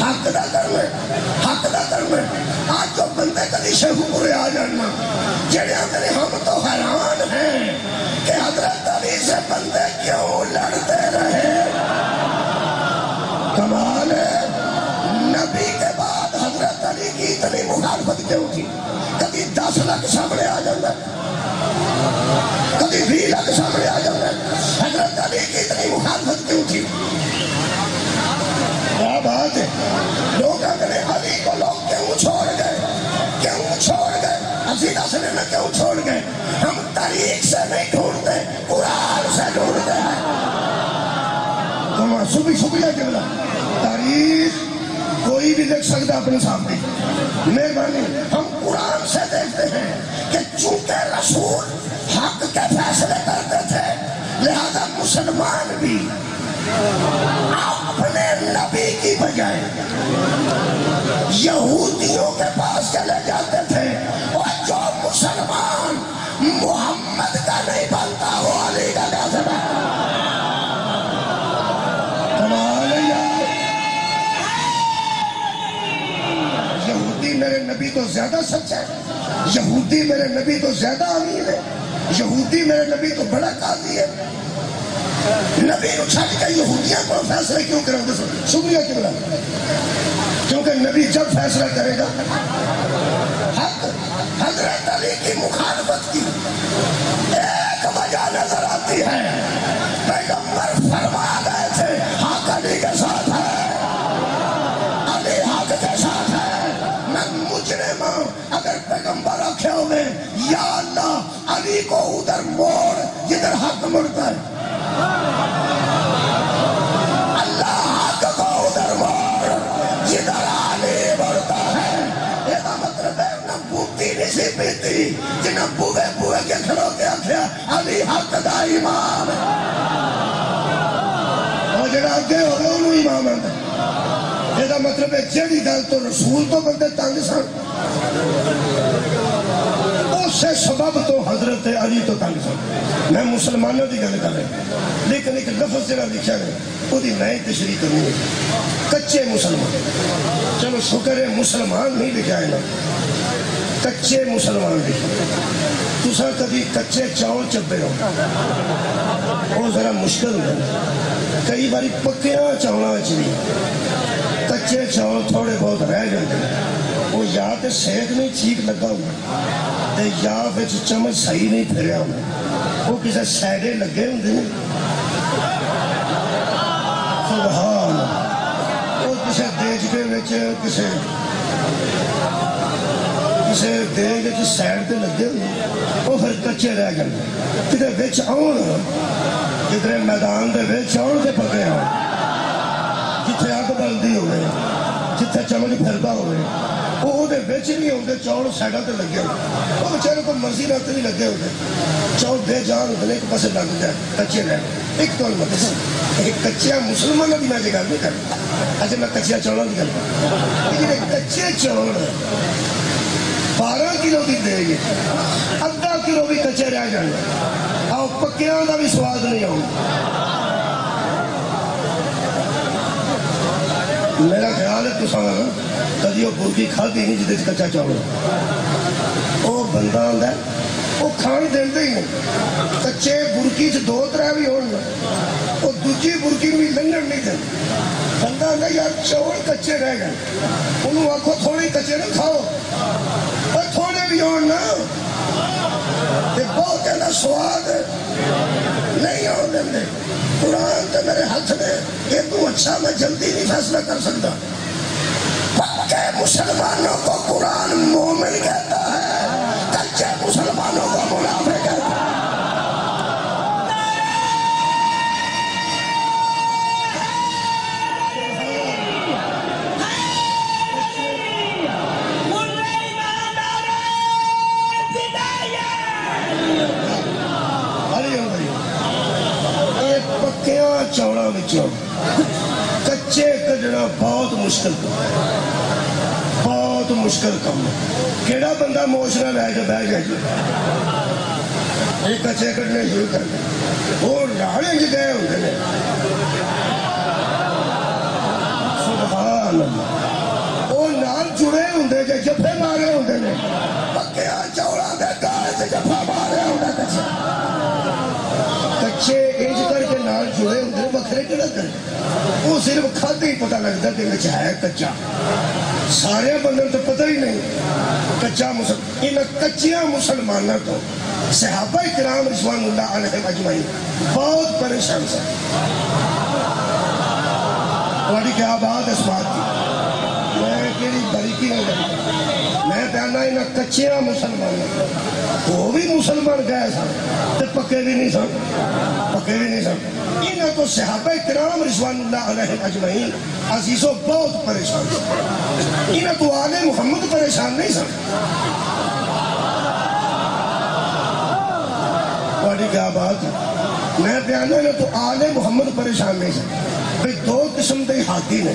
حق دا کرنے آج جو بندے کدی شیخ پورے آ جانا جڑے آتے ہیں ہم تو حیران ہیں کہ حضرت علی سے بندے کیوں لڑتے رہے. کمال ہے نبی کے بعد حضرت علی کی اتنی مخالفت کیوں تھی. کبھی 10 لاکھ سامنے آ جاتا کبھی 20 لاکھ سامنے آ جاتا حضرت علی کی اتنی مخالفت کیوں تھی. کیا بات ہے لوگ کہتے ہیں علی کو لوگ کیوں چھوڑ گئے عزیز حسن میں کیوں چھوڑ گئے. ہم تاریخ سے نہیں ڈھونڈتے قرآن سے ڈھونڈتے ہیں. شکریہ جملہ تاریخ کوئی بھی دیکھ سکتا اپنے سامنے مہربانی ہم قرآن سے دیکھتے ہیں کہ چونکہ رسول حق کے فیصلے کرتے تھے لہذا مسلمان بھی اپنے نبی کی بجائے یہودیوں کے پاس چلے جاتے تھے، اور جو مسلمان محمد کا نہیں بنتا وہ علی کا کافر ہے۔ کمال ہے یار، یہودی میرے نبی تو زیادہ سچ ہے، یہودی میرے نبی تو زیادہ امین ہے، یہودی میرے نبی تو بڑا قاضی ہے۔ نبی کو چھٹ کے یہودیاں کو فیصلہ کیوں کریں گے؟ شکریہ کیوں بلا؟ کیونکہ نبی جب فیصلہ کرے گا حق حضرت علی کی مخالفت کی ایک وجہ نظر آتی ہے، پیغمبر فرما گئے تھے حق علی کے ساتھ ہے، علی حق کے ساتھ ہے۔ میں مجرم ہوں اگر پیغمبر رکھے ہوئے یا اللہ علی کو ادھر موڑ جدھر حق مڑتا ہے، اللہ حق کو ادھر موڑ جدھر علی مڑتا ہے۔ یہ مطلب ہے نہ بوٹی نہیں سی پیتی جنہ بوے بوے کے کھڑو کے آکھیا علی حق دا امام ہے، اور جڑا آگے ہوگا انہوں امام ہے۔ یہ مطلب ہے جیڑی گل تو رسول تو بندے تنگ سن، اس سے سبب تو حضرت علی تو تنگ سن۔ میں مسلمانوں کی گل کر رہا، لیکن ایک لفظ جڑا لکھا ہے وہ نئی تشریح کرنی ہے، کچے مسلمان۔ چلو شکر ہے مسلمان نہیں لکھا ہے نا، کچے مسلمان لکھا۔ تساں کبھی کچے چاول چبے ہو، وہ ذرا مشکل ہے، کئی باری پکیاں چاولاں وچ بھی کچے چاول تھوڑے بہت رہ جاتے ہیں، وہ یا تے سیک نہیں ٹھیک لگا ہوا تے یا وچ چمچ صحیح نہیں پھریا ہوا، وہ کسے سیڈے لگے ہوندے نے، سبحان وہ کسے دیجکے وچ کسے دیگ وچ سیڈ تے لگے ہوندے، وہ پھر کچے رہ گئے۔ کدے وچ آن، کدھر میدان دے وچ آن تے پکے آن، جتھے اگ بلدی ہوئے، جتھے چمچ پھردا ہوئے، وہ دے وچ نہیں ہوندے، چاول سائڈاں تے لگے ہوئے، وہ بیچارے کو مرضی نال تے نہیں لگے ہوئے، چاول بے جان ہوندے، ایک پاسے لگ جائے کچے رہ گئے۔ ایک تو کچیا مسلمانوں کی میں گل نہیں کرتا، اچھا میں کچیا چاولاں کی گل کرتا، لیکن کچے چاول 12 کلو کی دے گی، ادھا کلو بھی کچے رہ جانے، اور پکیاں دا بھی سواد نہیں آؤں۔ میرا خیال ہے تساں کدی وہ برکی کھادی نہیں جہد کچا چاول، وہ بندہ آتا ہے وہ کھان دے ہی نہیں، کچے برکی چ 2-3 بھی ہون وہ دوجی برکی بھی لنگن نہیں دیں، بندہ آتا یار چاول کچے رہ گئے، انہوں آکھو تھوڑے کچے نہ کھاؤ، اور تھوڑے بھی ہون نا، بہت ہے سواد نہیں آن دے۔ قرآن تو میرے ہاتھ میں، یہ تو اچھا میں جلدی نہیں فیصلہ کر سکتا۔ پکے مسلمانوں کو قرآن مومن کہتا ہے، کچے مسلمانوں کو منافق کہتا ہے۔ چوڑا بچوں کچے کڈنا بہت مشکل بہت مشکل کام ہے۔ کیڑا بندہ موشنا لے کے بہ گیا جی یہ کچے کڈنے شروع کر دیں، وہ راڑے جی گئے ہوتے ہیں، سبحان اللہ، وہ نال جڑے ہوتے کہ جفے مارے ہوتے ہیں، پکیا چوڑا دے گالے سے جفا مارے ہوتے کچے کچے انج کر کے نال جڑے ہوتے بکھرے کیڑا کرے، وہ صرف کھاتے ہی پتہ لگتا کہ وچ ہے کچا، سارے بندے تو پتہ ہی نہیں کچا مسلمان۔ ان کچیاں مسلمانوں تو صحابہ کرام رضوان اللہ علیہ اجمعین بہت پریشان سے۔ تھوڑی کیا بات اس بات کی، میں کیڑی باریکی نہیں کرتا، میں کہنا ان کچیاں مسلمانوں وہ بھی مسلمان گئے سن تے پکے بھی نہیں سن، پکے بھی نہیں سن۔ انہاں تو صحابہ کرام رضوان اللہ علیہ اجمعین عزیزوں بہت پریشان سن، انہاں تو آل محمد پریشان نہیں سن۔ تھوڑی کیا بات میں بیانا نے تو آل محمد پریشان نہیں سے بھئی دو قسم دے ہاتھی نے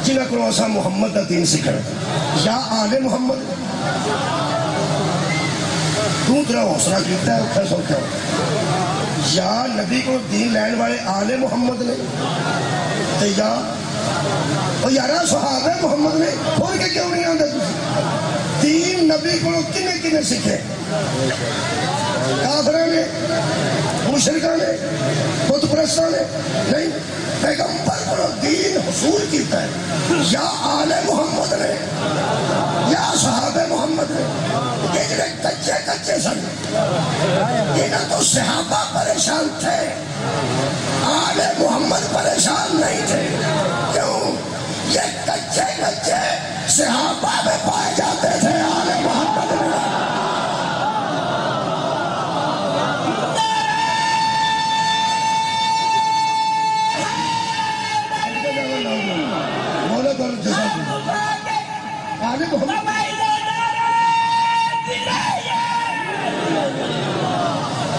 جنہاں کو اسا محمد دا دین سکھڑا یا آل محمد تو ترا حوصلہ کیتا ہے اٹھا سوکھا یا نبی کو دین لین والے آل محمد نے تو یا اور یارہ صحابہ محمد نے کھول کے کیوں نہیں آندے دین نبی کو کنے کنے سکھے کافرہ نے مشرکہ نے بت پرستہ نے نہیں پیغمبر کو دین حصول کیتا ہے یا آل محمد نے یا صحابہ محمد نے یہ جنہیں کچے کچے سن انہاں تو صحابہ پریشان تھے آل محمد پریشان نہیں تھے کیوں یہ کچے کچے صحابہ میں پائے جاتے تھے آل محمد میں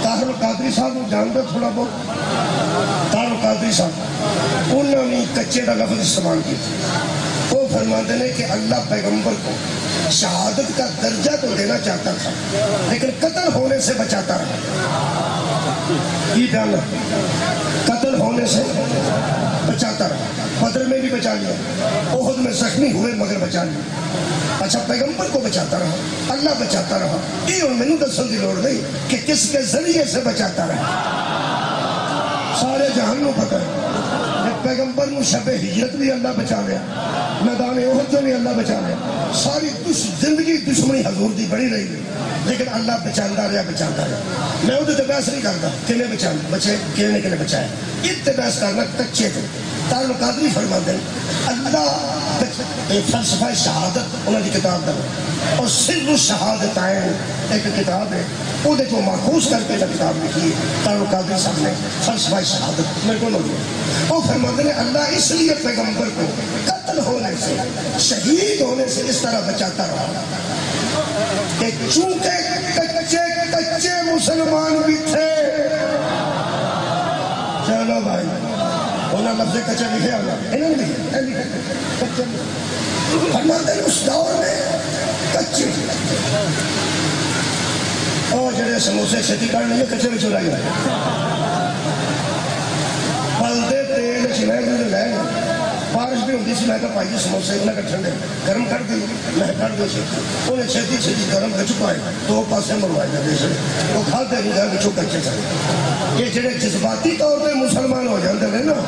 طاہر القادری صاحب جانتے تھوڑا بہت طاہر القادری صاحب انہوں نے کچے کا لفظ استعمال کیا وہ فرماتے ہیں کہ اللہ پیغمبر کو شہادت کا درجہ تو دینا چاہتا تھا لیکن قتل ہونے سے بچاتا رہا یہ بیان قتل ہونے سے بچاتا رہا بدر میں بھی بچا لیا احد میں زخمی ہوئے مگر بچا لیا اچھا پیغمبر کو بچاتا رہا اللہ بچاتا رہا یہ ان میں دسن کی لوڑ نہیں کہ کس کے ذریعے سے بچاتا رہا سارے جہان کو پتہ ہے پیغمبر نو شب ہجرت بھی اللہ بچا لیا میدان احد بھی اللہ بچا لیا ساری زندگی دشمنی حضور دی بڑی رہی لیکن اللہ بچاندہ رہا میں وہ تو بحث نہیں کرتا کنے بچے کنے بچائے اتنے بحث کرنا کچے تھے طاہر القادری فرماتے ہیں اللہ فلسفہ شہادت انہوں نے کتاب دا اور سر الشہادتین ایک کتاب ہے وہ دیکھو ماخوذ کر کے کتاب لکھی ہے طاہر القادری صاحب نے فلسفہ شہادت میرے کو نہیں وہ فرماتے ہیں اللہ اس لیے پیغمبر کو قتل ہونے سے شہید ہونے سے اس طرح بچاتا رہا کہ چونکہ کچے مسلمان بھی تھے چلو بھائی انہوں نے لفظ کچے لکھے انہوں نے لکھے فرماتے ہیں اس دور میں کچے اور جڑے سموسے چھتی کر لیے کچے میں چورائی ہوئے پلدے تیل چلائے گئے لے بارش بھی ہوتی سی میں کہا پائیے سموسے انہیں کا ٹھنڈے گرم کر دی میں کر دو چھتی انہیں چھتی گرم کر چکائے دو پاسے مروائے جاتے سے وہ کھاتے ہیں گھر بچوں کچے چاہے یہ جڑے جذباتی طور پہ مسلمان ہو جاتے ہیں نا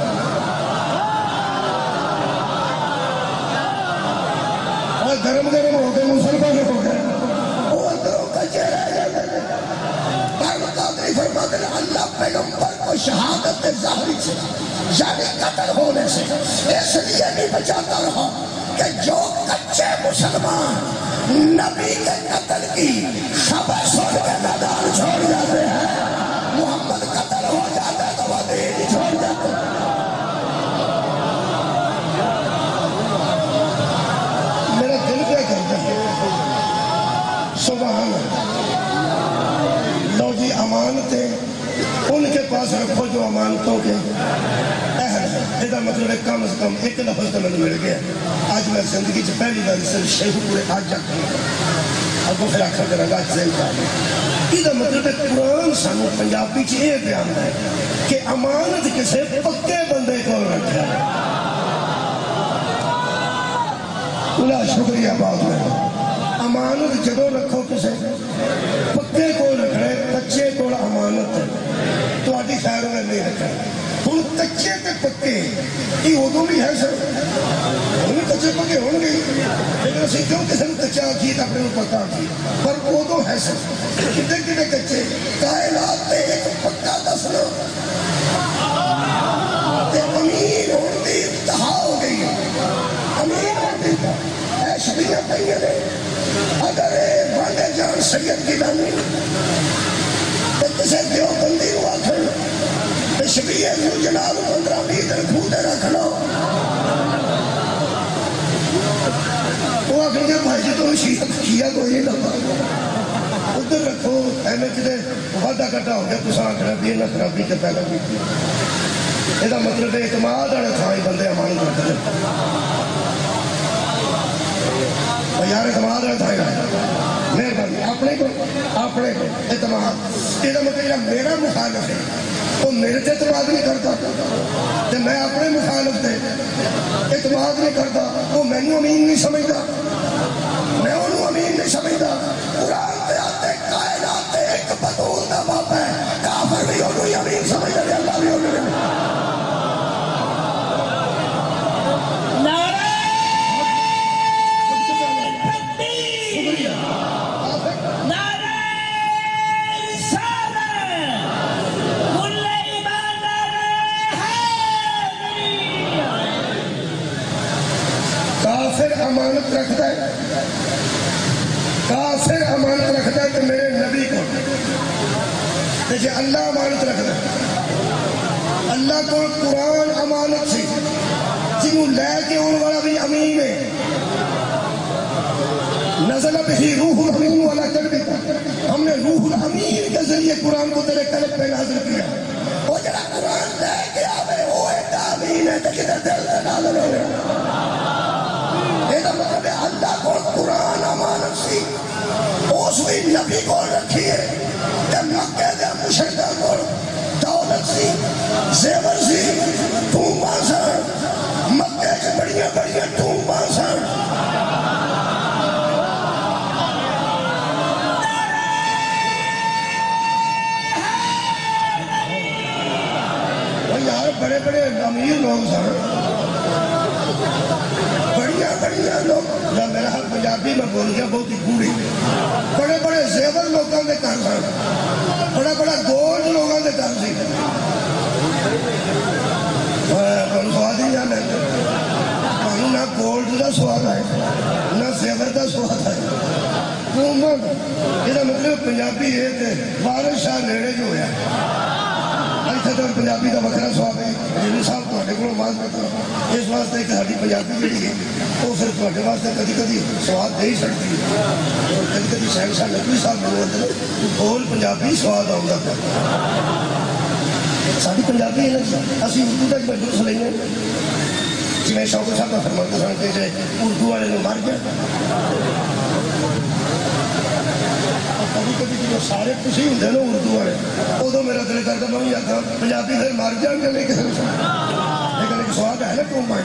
اور گرم ہو گئے مسلمان ہو گئے وہ اندروں کچے رہ جاتے ہیں فرماتے ہیں اللہ پیغمبر کو شہادت ظاہری سے یعنی قتل ہونے سے اس لیے نہیں بچاتا رہا کہ جو کچے مسلمان نبی کے قتل کی خبر سن کے میدان چھوڑ جاتے ہیں محمد قتل ہو جاتا ہے تو وہ دین چھوڑ جاتے ہیں میرا دل کیا کرتا ہے سبحان اللہ لو جی امانتیں ان کے پاس رکھو جو امانتوں کے اہل ہے یہ مطلب ہے کم از کم ایک لفظ تو مجھے مل گیا آج میں زندگی سے پہلی بار صرف شیخ پورے آج جا کر اب وہ پھر آخر کرا گا ذہن کا یہ مطلب ہے قرآن سانو پنجابی چ یہ بیان ہے کہ امانت کسے پکے بندے کو رکھا ہے اللہ شکریہ بات میں امانت جدو رکھو کسے پکے کو رکھنے کچے کو امانت ہے تو آدھی خیر میں نہیں رکھا ہوں کچے تے پکے یہ ادو بھی ہے سر ہوں کچے پکے ہوں گے لیکن اسی کیوں کسی نے کچا کی اپنے کو پکا کی پر ادو ہے سر کتنے کتنے کچے کائنات میں ایک پکا دسنا امین ہونے کی انتہا ہو گئی امین ہونے کی ایشوریاں پہیے نے اگر باندے جان سید کی دانی تو کسے دیو بندی ہوا کھڑ تشبیہ جو جناب 15-20 دن کھوٹے رکھ لو وہ اگر جب بھائی جی تو شیعہ کوئی نہیں لگا ادھر رکھو ایویں کتنے وادا کٹا ہو گیا تو آخر بھی یہاں خرابی کے پیدا کی یہ مطلب اعتماد والے تھان بندے امانت رکھتے یار اعتماد والے تھان مہربانی اپنے کو اعتماد یہ مطلب میرا مخالف ہے وہ میرے سے اعتماد نہیں کرتا تو میں اپنے مخالف سے اعتماد نہیں کرتا وہ مینو امین نہیں سمجھتا میں انہوں امین نہیں سمجھتا قرآن پہ آتے کائنات ایک بطول دا باپ ہے کافر بھی انہوں امین سمجھتا ہے اللہ بھی انہوں امانت رکھتا ہے کافر امانت رکھتا ہے کہ میرے نبی کو دیکھیں اللہ امانت رکھتا ہے اللہ کو قرآن امانت سی جنہوں لے کے ان والا بھی امین ہے نزل بہی روح الامین والا قلبی ہم نے روح الامین کے ذریعے قرآن کو تیرے قلب پہ نازل کیا وہ جڑا قرآن لے کے آوے وہ ایک امین ہے کہ دل سے نازل ہو گیا مطلب اللہ کو قرآن امانت سی اس بھی نبی کو رکھی ہے کہ مکہ دے مشرکاں کو دولت سی زیور سی ٹومباں سن مکہ کے بڑیاں بڑیاں ٹومباں سن یار بڑے بڑے امیر لوگ سن بڑیاں لوگ یا میرا حق پنجابی میں بول گیا بہت ہی گوڑی بڑے بڑے زیور لوگوں کے گھر سن بڑا بڑا گولڈ لوگوں کے گھر سی سواد ہی نہ لیتے نہ گولڈ کا سواد ہے نہ زیور کا سواد ہے یہ مطلب پنجابی ہے کہ وارث شاہ نیڑے جو ہوا اتنے تو پنجابی کا وکرا سواد ہے جی صاحب تے کو آواز کرتا اس واسطے کہ ساری پنجابی جی ہے وہ پھر تے واسطے کدی کدی سواد دے ہی سکتی ہے اور کدی کدی شہنشاہ نقوی صاحب بولتے بول پنجابی سواد آؤں پہ ساری پنجابی ہے نا اسی اردو کا مجبور سلیں جی میں شوق صاحب کا فرماتا سن کہ اردو والے نے مر گیا کبھی کبھی جو سارے خوشی ہوتے ہیں نا اردو والے ادو میرا دل کرتا میں بھی آتا پنجابی پھر مر جان گے لیکن ایک سواد ہے نا ٹومبا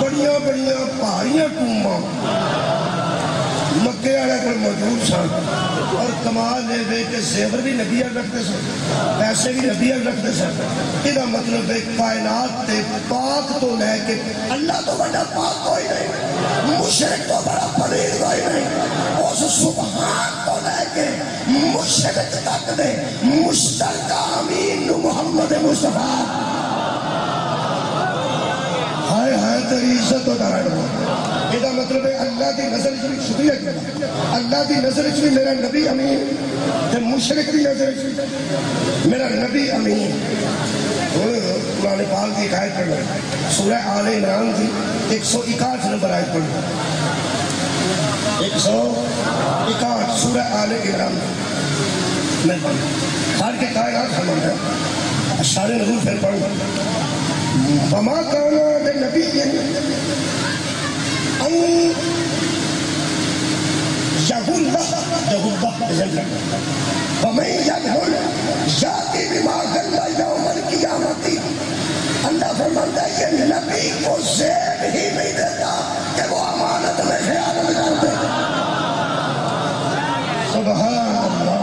بڑیاں بڑیاں پہاڑیاں ٹومبا مکے والے کو موجود سن اور کمال یہ کہ زیور بھی نبی رکھتے سن پیسے بھی نبی رکھتے سن یہ مطلب ہے کائنات تے پاک تو لے کے اللہ تو بڑا پاک کوئی نہیں مشرک تو بڑا پلید کوئی نہیں اس سبحان تو لے کے مشرک تک دے مشترکہ امین محمد مصطفیٰ ہائے ہائے تیری عزت و درائم یہ مطلب ہے اللہ کی نظر بھی شکریہ کیا اللہ کی نظر بھی میرا نبی امین تے مشرک کی نظر میرا نبی امین قرآن پاک کی آیت پڑھنا سورہ آل عمران کی 161 نمبر آیت پڑھنا 161 سورہ آل عمران میں پڑھنا ہر کے کائنات ہمارا ہے اشعار نزول پھر پڑھنا وما کانا لنبی ان یغل ومن یغل یاتی بما غل یوم القیامت اللہ فرماتا ہے کہ نبی کو زیب ہی نہیں دیتا کہ وہ امانت میں خیانت کر دے سبحان اللہ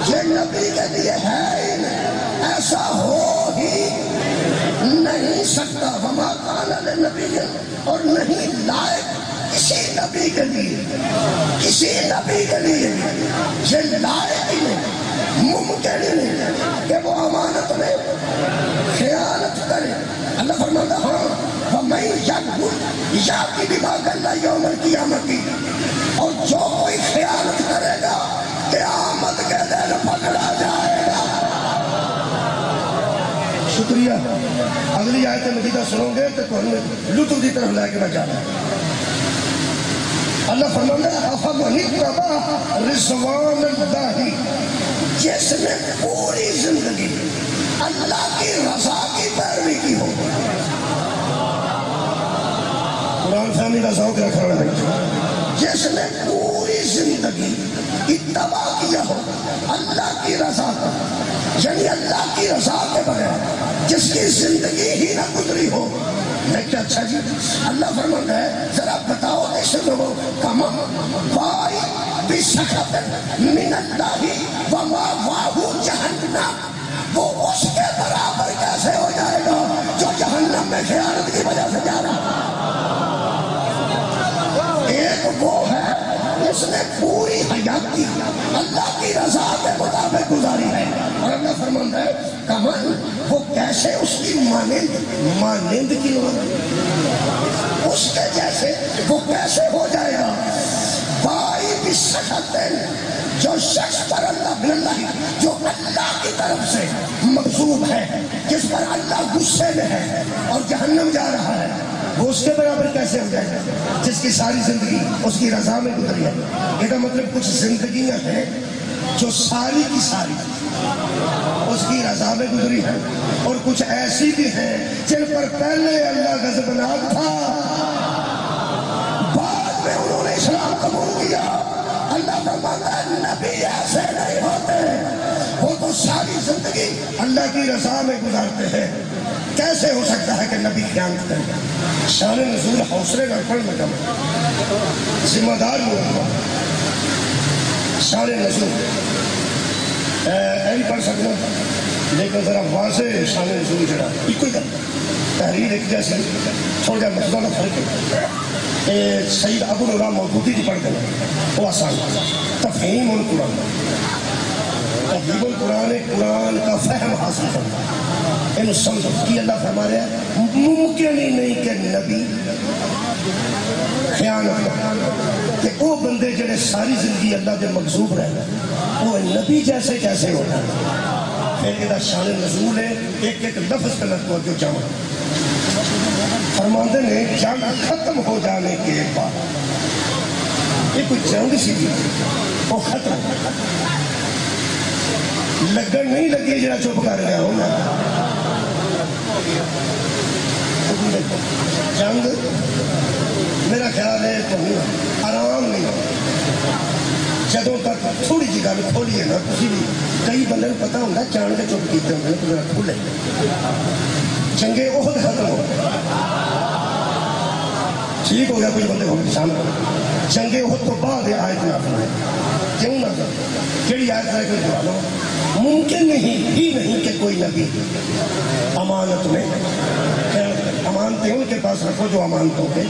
یہ نبی کے لیے ہے ہی نہیں ایسا ہو ہی نہیں سکتا وما کانا لنبی اور نہیں لائق کسی نبی کے لیے یہ لائق ہی نہیں ممکن ہی نہیں کہ وہ امانت میں خیانت کرے اللہ فرماتا ہاں وَمَن يَغْفُرْ يَأْتِ بِمَا غَلَّ يَوْمَ الْقِيَامَةِ اور جو کوئی خیانت کرے گا قیامت کے دن پکڑا جائے گا شکریہ اگلی آیت مجیدہ سنو گے تو لطف کی طرف لے کے میں جانا اللہ فرماتا ہے افمن اتبع رضوان اللہ، جس نے پوری زندگی اللہ کی رضا کی پیروی کی ہو، قرآن فہمی کا ذوق رکھنا ہے، جس نے پوری زندگی اتباع کیا ہو اللہ کی رضا کا، یعنی اللہ کی رضا کے بغیر جس کی زندگی ہی نہ گزری ہو۔ لیکن اچھا جی اللہ فرماتا ہے ذرا بتاؤ ایسے لوگوں کما بائی بسخط من اللہ ومأواہ جہنم، وہ اس کے برابر کیسے ہو جائے گا جو جہنم میں خیانت کی وجہ سے جا رہا ہے۔ ایک وہ ہے اس نے پوری حیاتی اللہ کی رضا کے مطابق گزاری ہے، اور اللہ فرماتا ہے کمن وہ کیسے اس کی مانند کی اس کے جیسے وہ کیسے ہو جائے گا بائی بسخط، جو شخص پر اللہ جو اللہ کی طرف سے مغضوب ہے، جس پر اللہ غصے میں ہے اور جہنم جا رہا ہے، وہ اس کے برابر کیسے ہو جائے گا جس کی ساری زندگی اس کی رضا میں گزری ہے۔ یہ مطلب کچھ زندگیاں ہیں جو ساری کی ساری اس کی رضا میں گزری ہے، اور کچھ ایسی بھی ہیں جن پر پہلے اللہ غضبناک تھا، بعد میں انہوں نے اسلام قبول کیا۔ اللہ فرماتا ہے نبی ایسے نہیں ہوتے، وہ تو ساری زندگی اللہ کی رضا میں گزارتے ہیں۔ کیسے ہو سکتا ہے کہ نبی خیانت کرے؟ شان نزول حوصلے کا پڑھنے کا ذمہ دار ہوا شان نزول نہیں پڑھ سکنا، لیکن ذرا واضح شان نزول جڑا ایک ہی گل تحریر ایک جیسی، تھوڑا جہا مسئلہ کا فرق ہے۔ سید ابو العلا مودودی کی پڑھ دینا وہ آسان، تفہیم القرآن، تفہیم القرآن، قرآن کا فہم حاصل کرنا، انہوں سمجھو کہ اللہ فرما رہا ہے ممکن ہی نہیں کہ نبی خیانت کرے، کہ وہ بندے جڑے ساری زندگی اللہ کے مغضوب رہے وہ نبی جیسے کیسے ہوتا ہے۔ پھر یہ شان نزول ہے، ایک ایک لفظ کا لفظ جو جمع فرماندے نے جنگ ختم ہو جانے کے بعد، یہ کوئی جنگ سی تھی وہ ختم لگن نہیں لگی جڑا چپ کر گیا ہوں جنگ میرا خیال ہے تو آرام نہیں جدوں تک تھوڑی جی گل کھولی ہے نا، کسی بھی کئی بندے کو پتا ہوتا جان کے چپ کیتے ہوتے تو ذرا کھلے جنگے احد ختم ہو ٹھیک ہو گیا، کوئی بندے کو پریشان کرو جنگے احد تو بعد آیت نازل ہے، کیوں نازل کیڑی آیت ہے کہ دعا لو ممکن نہیں ہی نہیں کہ کوئی نبی امانت میں امانتیں ان کے پاس رکھو جو امانتوں کے۔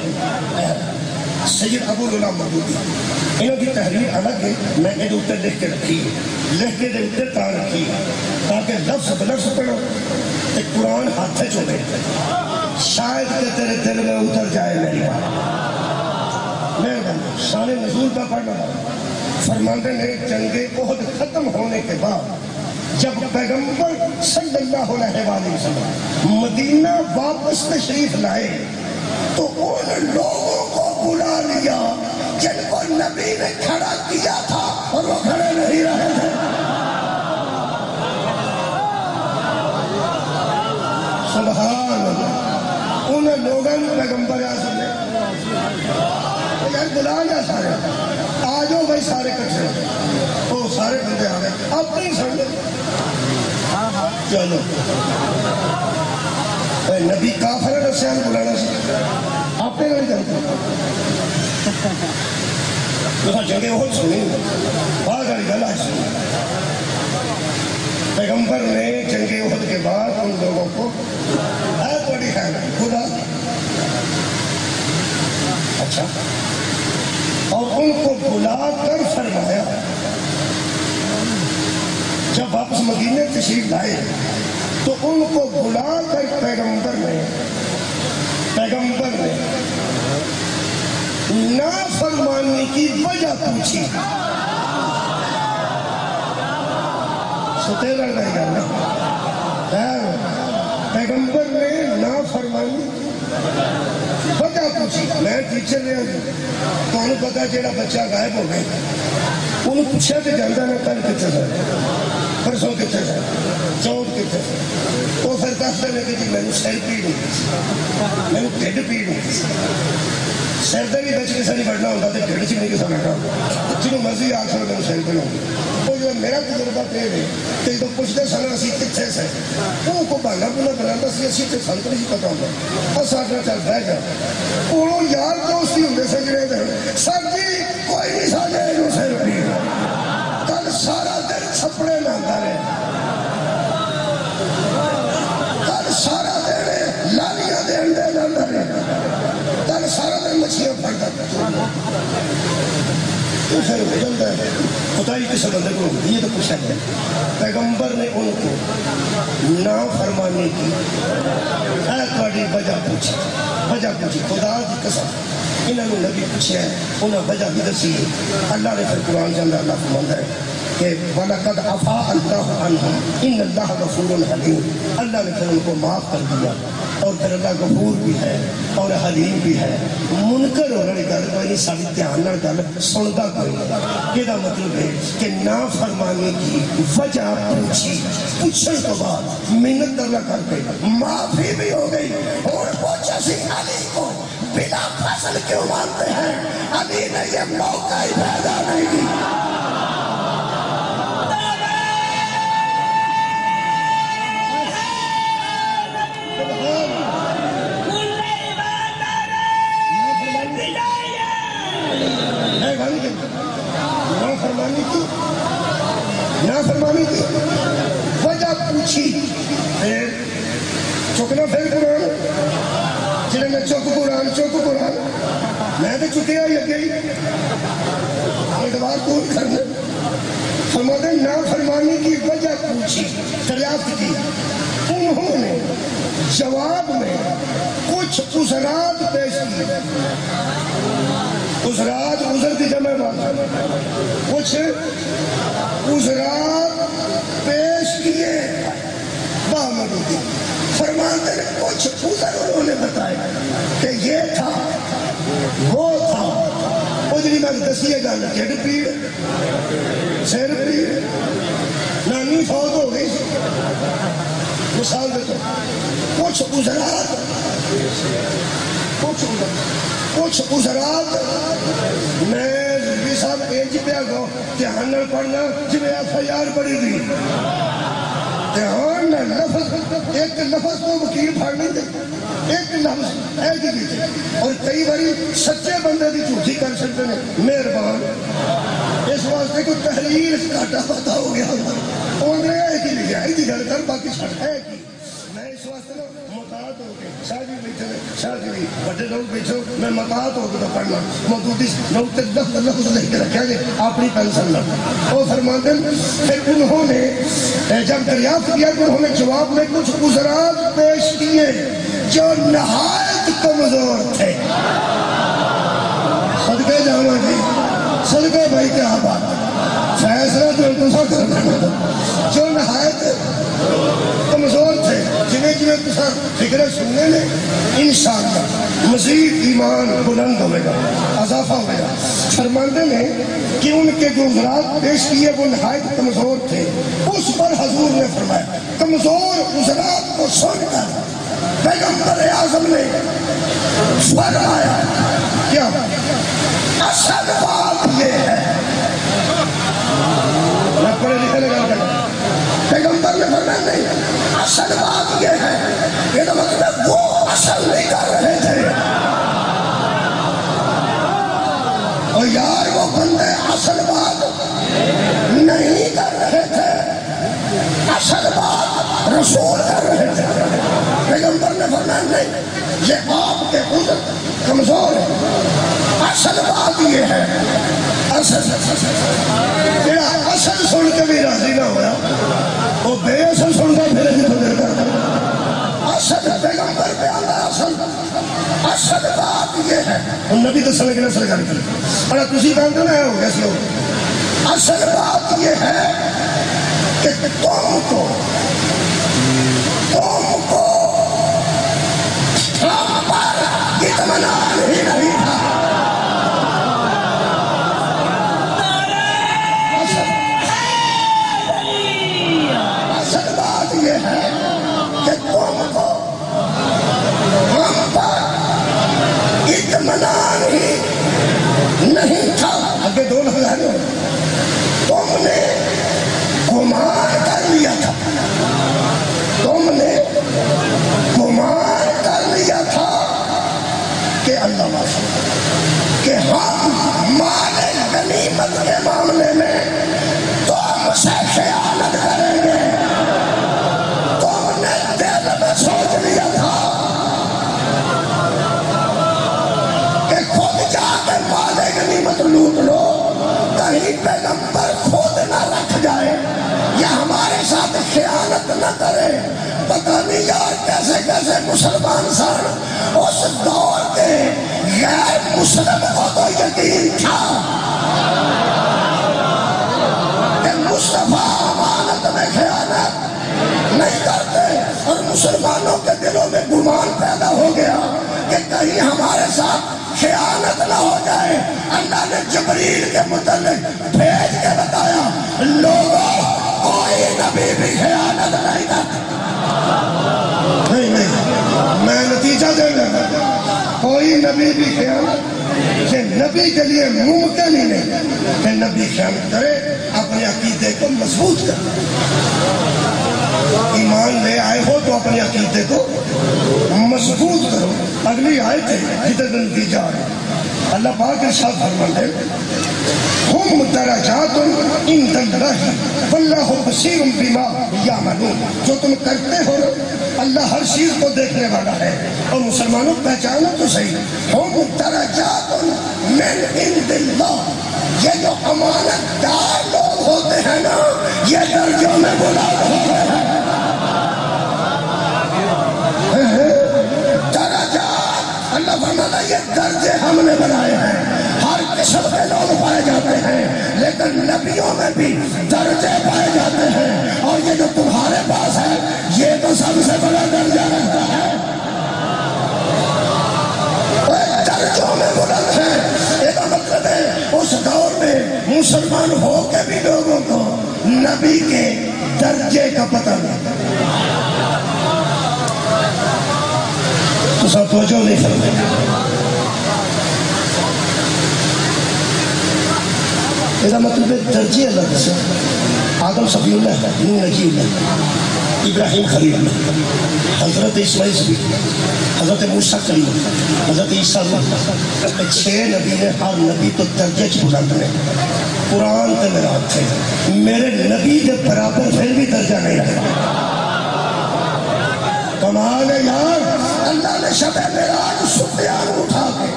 سید ابو العلا مودودی انہوں کی تحریر الگ ہے، میں یہ اتر لکھ کے رکھی، لکھ کے اتر تا رکھی تاکہ لفظ بلفظ پڑھو کہ قرآن ہاتھ چلے، شاید کہ تیرے دل میں اتر جائے میری بات۔ میں شان نزول کا پڑھنا فرماندے نے جنگ احد ختم ہونے کے بعد جب پیغمبر صلی اللہ علیہ وآلہ وسلم مدینہ واپس تشریف لائے تو ان لوگوں کو بلا لیا جن کو نبی نے کھڑا کیا تھا اور وہ کھڑے نہیں رہے تھے۔ سبحان اللہ، ان لوگوں نے پیغمبر اعظم نے یار بلا لیا سارے، آ جاؤ بھائی سارے کٹھے، وہ سارے بندے آ گئے اپنی سمجھے چلو نبی کافر ہے سیال بلانا سی آپ نے نہیں کرتے تو جگہ ہو سنی بعد والی گل آج سنی پیغمبر نے جنگ احد کے بعد ان لوگوں کو بہت بڑی خیر خدا اچھا اور ان کو بلا کر فرمایا جب واپس مدینے تشریف لائے تو ان کو بلا کر پیغمبر نے نافرمانی کی وجہ پوچھی۔ ستے لگ رہے گا پیغمبر نے نافرمانی وجہ پوچھی۔ پہنچی میں ٹیچر رہا ہوں تمہیں پتا جہاں بچہ غائب ہو گئے انہوں پوچھا تو جانا نہ کل کتنے ہے پرسوں کتنے ہے چوتھ کتنے ہے وہ پھر دس دن کہ جی میں نے سر پیڑ ہوتی میں نے ڈھڈ پیڑ ہوتی سر دے بھی بچ کسی نہیں بڑھنا ہوتا تو ڈھڈ چ نہیں کسی بڑھنا جنہوں مرضی آ سر میں سر پہ وہ جو میرا تجربہ یہ ہے کہ جب پوچھتے سن اسی کتنے سے وہ کو بہانا بنا بنا سی اسی تے سن نہیں پتا ہوتا اور ساتھ چل بہ گیا وہ یار دوست ہی ہوں سجنے دے سر جی کوئی نہیں ساجے جو سر پی کل سارا دن چھپڑے لاتا رہے کل سارا دن لالیاں دے انڈے لاتا رہے کل سارا دن مچھلیاں پھڑتا پھر ہو جاتا ہے خدائی کسی بندے کو یہ تو پوچھا ہے پیغمبر نے ان کو نافرمانی کی تھوڑی وجہ پوچھی خدا کی قسم انہوں نے نبی پوچھا ہے انہیں وجہ بھی دسی اللہ نے پھر قرآن کے اندر اللہ فرماتا ہے کہ وَلَقَدْ عَفَا اللَّهُ عَنْهُمْ إِنَّ اللَّهَ غَفُورٌ حَلِيمٌ اللہ نے پھر ان کو معاف کر دیا اور پھر اللہ غفور بھی ہے اور حلیم بھی ہے منکر ہونے والی گل کوئی نہیں ساری دھیان نال گل سنتا کوئی نہیں یہ مطلب ہے کہ نافرمانی کی وجہ پوچھنے تو بعد محنت کرنا کر کے معافی بھی ہو گئی اور پوچھا سی علی کو بلا فصل کیوں مانتے ہیں علی نے یہ موقع ہی پیدا نہیں کی نافرمانی کی وجہ پوچھی پھر چکنا پھر قرآن جنہیں میں چک قرآن میں تو چکیا ہی اگے ہی ادوار کون کرنا فرماتے نافرمانی کی وجہ پوچھی دریافت کی انہوں نے جواب میں کچھ عذرات پیش کیے عذرات عذر کی جمع بات کچھ عذرات پیش کیے بامدی فرماتے ہیں کچھ عذر انہوں نے بتائے کہ یہ تھا وہ تھا اجری میں دسیے گا ڈھڈ پیڑ سر پیڑ نانی فوت ہو گئی مثال دیتا کچھ عذرات کچھ عذرات میں بھی صاحب ایج پہ گو دھیان نہ پڑھنا جب ایف آئی آر پڑھی تھی دھیان نہ لفظ ایک لفظ کو وکیل پھاڑ نہیں دے ایک لفظ ایج بھی تھی اور کئی باری سچے بندے بھی جھوٹی کر سکتے ہیں مہربان اس واسطے کو تحریر کاٹا پتا ہو گیا انہوں نے ایک ہی لکھا ایک ہی گھر کر باقی چھڑ ایک ہی میں اس واسطے مقاعد ہو کے شاہدی بیٹھے شاہدی بڑے لوگ بیٹھو میں مقاعد ہو کے پڑھنا موجودی لوگ تے لفظ لکھ کے رکھا گے اپنی پینسل لگ وہ فرماتے ہیں پھر انہوں نے جب دریافت کیا تو انہوں نے جواب میں کچھ عذرات پیش کیے جو نہایت کمزور تھے صدقے جانا جی صدقے بھائی کیا بات فیصلہ تو انتظار کرنا جو نہایت کمزور تھے جنہیں تسا فکرے سننے لے انشاءاللہ مزید ایمان بلند ہوئے گا اضافہ ہوئے گا فرماندے میں کہ ان کے جو عذرات پیش کیے وہ نہایت کمزور تھے اس پر حضور نے فرمایا کمزور عذرات کو سن کر پیغمبر اعظم نے فرمایا کیا اصل بات یہ ہے میں پڑھے لکھے لگا کرتا پیغمبر نے فرمایا نہیں اصل بات یہ ہے یہ تو مطلب وہ اصل نہیں کر رہے تھے اور یار وہ بندے اصل بات نہیں کر رہے تھے اصل بات رسول کر رہے تھے پیغمبر نے فرمایا نہیں یہ آپ کے عذر کمزور ہے اصل بات یہ ہے اصل سن کے بھی راضی نہ ہوا وہ بے اصل سنتا پھر بھی تو دیر کرتا اصل پیغمبر پہ آتا اصل بات یہ ہے نبی تو سمجھ کے نسل کر کے اور تسی کہتے نہ ہو گیا سی اصل بات یہ ہے کہ تم کو ہم پر اطمینان ہی نہیں تھا۔ اصل بات یہ ہے کہ تم کو ہم پر اطمینان ہی نہیں تھا۔ آگے دو لفظ ہیں، تم نے گمان کر لیا تھا، تم نے گمان کر لیا تھا کہ اللہ معاف کہ ہم مال غنیمت کے معاملے میں تم سے خیانت کریں گے۔ تم نے دل میں سوچ لیا تھا کہ خود جا کے مال غنیمت لوٹ لو، کہیں پیغمبر خود نہ رکھ جائے یا ہمارے ساتھ خیانت نہ کرے۔ پتہ نہیں یار کیسے کیسے مسلمان سن، اس دور کے غیر مسلم کو تو یقین تھا کہ مصطفیٰ امانت میں خیانت نہیں کرتے، اور مسلمانوں کے دلوں میں گمان پیدا ہو گیا کہ کہیں ہمارے ساتھ خیانت نہ ہو جائے۔ اللہ نے جبریل کے متعلق بھیج کے بتایا، لوگوں کوئی نبی بھی خیانت نہیں کرتا۔ نہیں، میں نتیجہ دے گا، کوئی نبی بھی خیانت، کہ نبی کے لیے ممکن ہی نہیں کہ نبی خیانت کرے۔ اپنے عقیدے کو مضبوط کرے، ایمان لے آئے ہو تو اپنے عقیدے کو مضبوط کرو۔ اگلی آیت ہے جدھر نتیجہ ہے، اللہ پاک ارشاد فرماتے ہیں، ہم درجات عند اللہ واللہ بصیر بما یعملون۔ جو تم کرتے ہو اللہ ہر چیز کو دیکھنے والا ہے، اور مسلمانوں پہچانا تو صحیح، ہم درجات من عند اللہ۔ یہ جو امانت دار لوگ ہوتے ہیں نا، یہ درجوں میں بلا ہوتے ہیں۔ درجات، اللہ فرماتا ہے یہ درجے ہم نے بنائے ہیں۔ ہر قسم کے لوگ پائے جاتے ہیں، لیکن نبیوں میں بھی درجے پائے جاتے ہیں، اور یہ جو تمہارے پاس ہے یہ تو سب سے بڑا درجہ رہتا ہے۔ درجوں میں بلند ہے، یہ مطلب ہے اس دور میں مسلمان ہو کے بھی لوگوں کو نبی کے درجے کا پتہ نہیں۔ تو سب توجہ نہیں فرمائے، یہ مطلب ہے درجے الگ سے۔ آدم صفی اللہ، نوح نجی اللہ، ابراہیم خلیل اللہ، حضرت اسماعیل صبی، حضرت موسیٰ کلیم، حضرت عیسیٰ اللہ، 6 نبی نے، ہر نبی تو درجے چ بلند نے۔ قرآن کے میرات تھے، میرے نبی کے برابر پھر بھی درجہ نہیں رہا۔ کمال ہے یار، اللہ نے شب معراج سفیان اٹھا کے،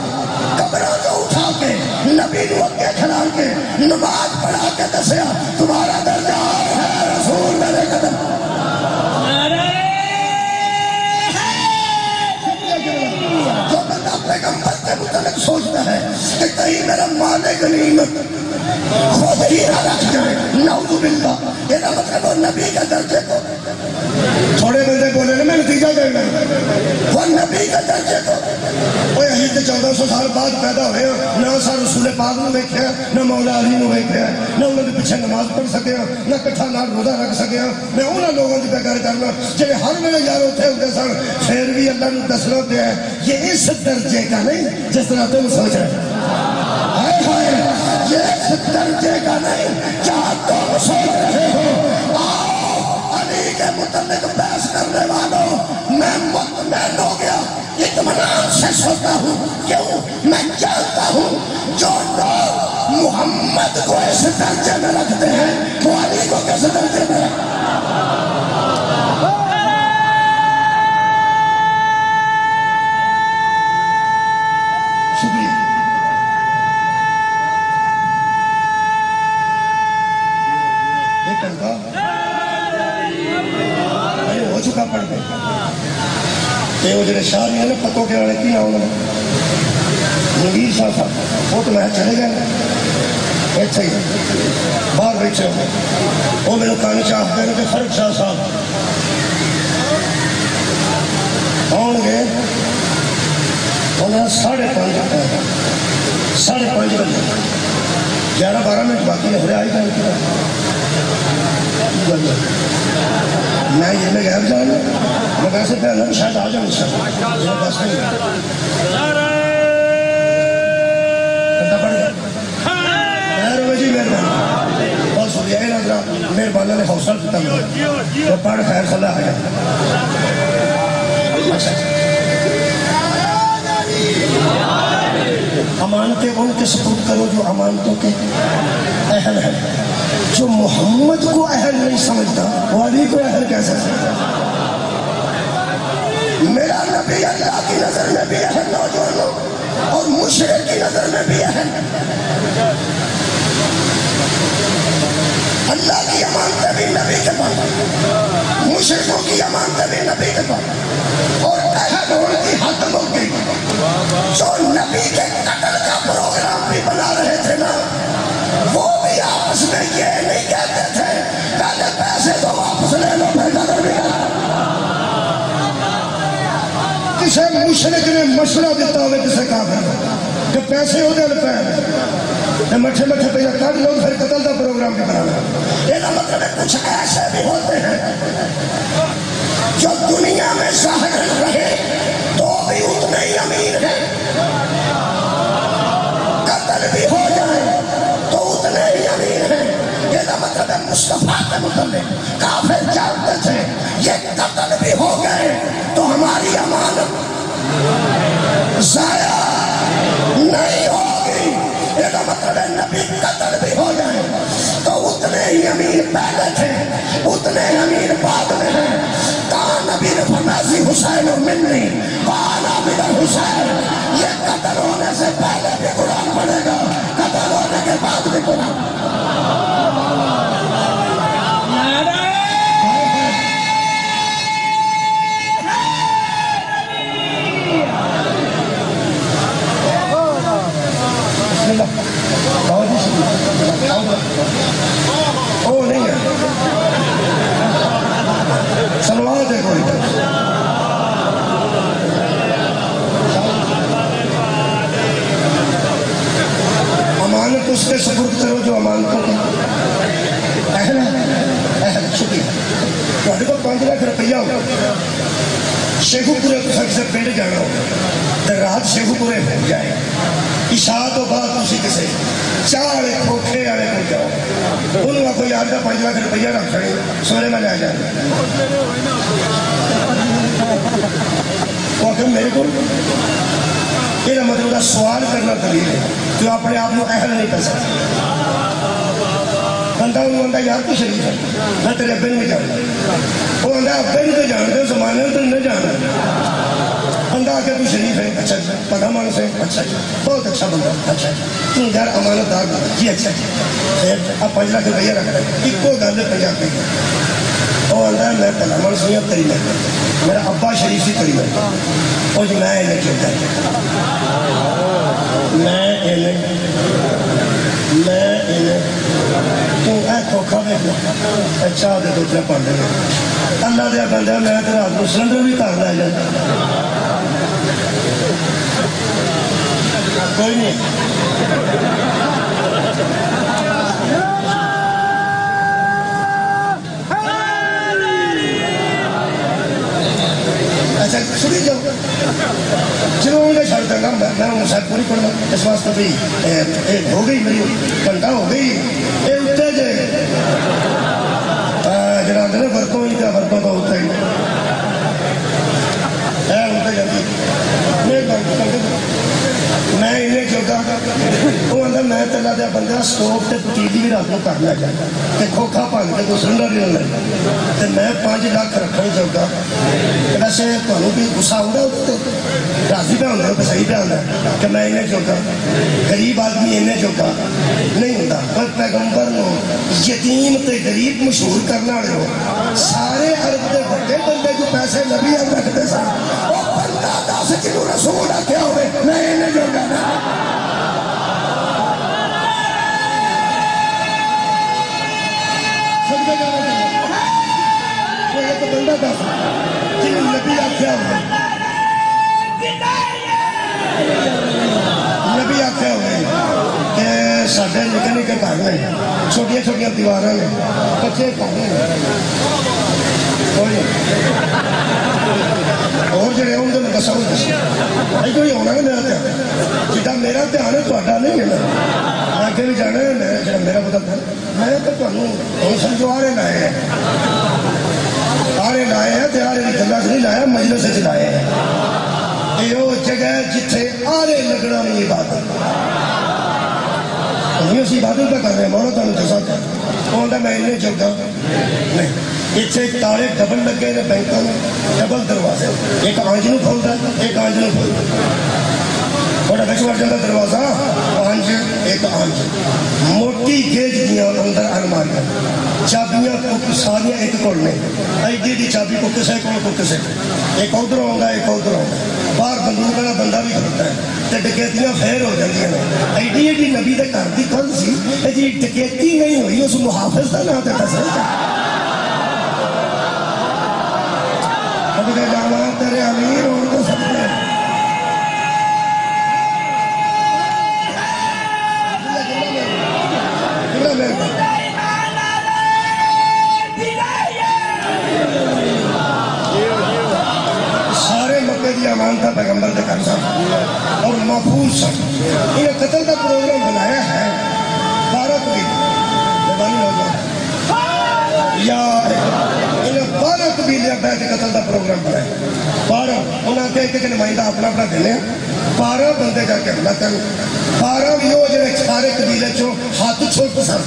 قبروں کو اٹھا کے، نبی نو اگے کھڑا کے نماز پڑھا کے دسیا، تمہارا درجہ ہے رسول میرے قدم۔ جو بندہ پیغمبر کے متعلق سوچتا ہے کہ کہیں میرا مال غنیمت خود ہی نہ رکھ جائے، نعوذ باللہ، یہ نہ مطلب وہ نبی کے درجے کو، تھوڑے بندے بولے نا میں نتیجہ دے گا، وہ نبی کے درجے کو، وہ یہی تو 1400 سال بعد پیدا ہوئے ہیں، نہ سا رسول پاک نے دیکھا، نہ مولا علی نے دیکھا، نہ انہوں نے پیچھے نماز پڑھ سکے، نہ کٹھا نہ روزہ رکھ سکے۔ میں انہوں لوگوں کی بغیر کرنا جنہیں ہر میرے یار اتنے ہوتے سن، پھر بھی اللہ نے دسنا پیا ہے یہ اس درجے کا نہیں جس طرح تم سوچ رہے، یہ اس درجے کا نہیں کیا تم سوچ رہے ہو۔ آؤ علی کے متعلق بحث کرنے والوں، میں مطمئن ہو گیا، اطمینان سے سوچتا ہوں، کیوں؟ میں جانتا ہوں جو لوگ محمد کو اس درجے میں رکھتے ہیں وہ علی کو کس درجے میں رکھتے ہیں۔ وہ جڑے شاہ ہیں نا پتوں کے والے کی نام نویر شاہ صاحب، وہ تو میں چلے گئے ایسے ہی باہر بیٹھے ہوئے، وہ میرے کان چاہتے ہیں کہ فرق شاہ صاحب آن گے، 5:30 بجے 11-12 منٹ باقی ہے، ہو رہا ہے میں یہ میں غائب جانا، میں ویسے پہلے شاید آ جاؤں میرا بس نہیں جی مہربانی بہت شکریہ مہربانی نے حوصلہ دیتا مجھے تو پڑھ خیر خلا آیا امانتیں ان کے سپرد کرو جو امانتوں کے اہل ہیں، جو محمد کو اہل نہیں سمجھتا وہ علی کو اہل کیسے سمجھتا؟ میرا نبی اللہ کی نظر میں بھی اہل نوجوانوں اور مشرک کی نظر میں بھی اہل، اللہ کی امانتیں بھی نبی کے پاس، مشرکوں کی امانتیں بھی نبی کے پاس، اور اہل ہونے کی حد ہوگی جو نبی کے قتل کا پروگرام بھی بنا رہے تھے نا، وہ بھی آپس میں یہ نہیں کہتے تھے پہلے پیسے تو واپس لے لو پھر قتل بھی کرو۔ کسی مشرک نے مشورہ دیتا ہوئے کسی کافر کہ پیسے ہو جائے پہ مٹھے مٹھے پہ کٹ لو پھر قتل کا پروگرام بھی بنانا۔ یہ مطلب ہے کچھ ایسے بھی ہوتے ہیں جو دنیا میں ظاہر رہے تو بھی اتنے ہی امیر ہیں، قتل بھی ہو جائے تو اتنے ہی امیر ہیں۔ یہ مطلب ہے مصطفیٰ کے متعلق کافر جانتے تھے یہ قتل بھی ہو گئے تو ہماری امانت ضائع نہیں ہوگی۔ یہ مطلب ہے نبی قتل بھی ہو جائے تو اتنے ہی امیر پہلے تھے اتنے امیر بعد میں ہیں۔ کہاں نبی نے فرمایا حسین و منی وانا من الحسین، یہ قتل ہونے سے پہلے بھی قرآن پڑھے گا، قتل ہونے کے بعد بھی قرآن۔ وہ نہیں ہے سلوات ہے کوئی امانت اس کے سپرد کرو جو امانتوں کے اہل اہل۔ شکریہ تھوڑے کو 5 لاکھ روپیہ ہو شیخو پورے سے پنڈ جانا ہو رات شیخو پورے ہو جائے عشاء تو بعد تسی کسے چاڑے کھوکھے آڑے کو جاؤ انہوں آپ کو یاد کا 5 لاکھ روپیہ رکھ کھڑے سورے میں لے جائے وہ کہ میرے کو یہ مطلب سوال کرنا دلیل ہے کہ اپنے آپ کو اہل نہیں کر سکتا۔ بندہ انہوں بندہ یار تو شریف ہے میں تیرے ابے نہیں جانتا، وہ بندہ ابے نہیں تو جانتے زمانے تو نہیں جانتا، بندہ آ کے تو شریف ہے اچھا پتا مان سے اچھا بہت اچھا بندہ اچھا تم یار امانت دار جی اچھا آپ 5 لاکھ روپیہ رکھ رہے ایک کو گل پنجابی وہ آتا ہے میں پہلا من سنیا تری میں میرا ابا شریف سی تری میں وہ جو میں انہیں کہتا میں تو اے کھوکھا میں چاہ دے 2-3 پڑھ لیں اللہ دیا بندہ میں تو رات کو سلنڈر بھی کر لے جاتا کوئی نہیں اچھا سنی جاؤ چلو ان کا چھڑ دیں میں مسائل پوری پڑھنا اس واسطے بھی ہو گئی میری گھنٹہ ہو گئی یہ اتنے جے جنا دے برتوں ہی کیا برتوں تو اتنے ہی اتنے جاتی میں انہیں چوکا وہ اندر میں تلا دیا بندہ سٹوپ تے پتیلی بھی رات کو کر لیا جائے کہ کھوکھا پھنگ کے کوئی سلنڈر نہیں لگا تے میں 5 لاکھ رکھنے چوکا ویسے تمہیں بھی غصہ ہوگا راضی پہ ہوتا ہے صحیح پہ ہوتا ہے کہ میں انہیں چوکا غریب آدمی انہیں چوکا نہیں ہوتا پر پیغمبر نو یتیم تے غریب مشہور کرنا رہے ہو سارے عرب دے بڑے بندے جو پیسے نبی اب رکھتے سن وہ بندہ 10 کلو رسول رکھے ہوئے میں انہیں چوکا بندہ 10 جنہوں نبی رکھے ہوئے نہیں، چھوٹیاں چھوٹیاں دیوار نے، کچے کمرے اور جڑے ہوں میں دسا بھی دسا کوئی ہونا نا میرا دھیان جا میرا دھیان ہے تا نہیں ہے آگے بھی جانا ہے میرا پتا میں تو تمہیں ہوں سمجھو آرے لائے ہیں آرے لائے ہیں تو آرے کی گلا نہیں لایا مجلس سے لائے ہیں یہ وہ جگہ ہے جتھے آرے لگنا نہیں عبادت نہیں اسی عبادت پہ کر رہے ہیں مولا تمہیں دسا کر کہتا میں انہیں چلتا نہیں اتنے تارے ڈبل لگے نے بینکوں میں ڈبل دروازے ایک آنج نو کھولتا ہے ایک آنج نو کھولتا بڑا بچ مر جاتا دروازہ آنج ایک آنج موٹی گیج دیا اندر الماریاں چابیاں ساریاں ایک کھولنے ایڈی ایڈی چابی کو کسے ایک ادھر آؤں ایک ادھر آؤں باہر بندوق والا بندہ بھی کھڑتا ہے تو ڈکیتیاں پھیر ہو جاتی ہیں ایڈی ایڈی نبی دے گھر دی کل سی جی ڈکیتی نہیں ہوئی اس محافظ کا نام دیتا سر جانا تیرے امیر اور تو سب نے سارے مکے دی امان تھا پیغمبر دے کر سا اور محفوظ سا انہیں قتل کا پروگرام بنایا ہے 12 قبیل مہربانی ہو جائے یا انہیں 12 قبیلے بیٹھ قتل کا پروگرام بنایا 12 انہوں نے ایک نمائندہ اپنا اپنا دینے 12 بندے جا کے حملہ کریں 12 بھی ہو جائے سارے قبیلے چو ہاتھ چھوٹ پسند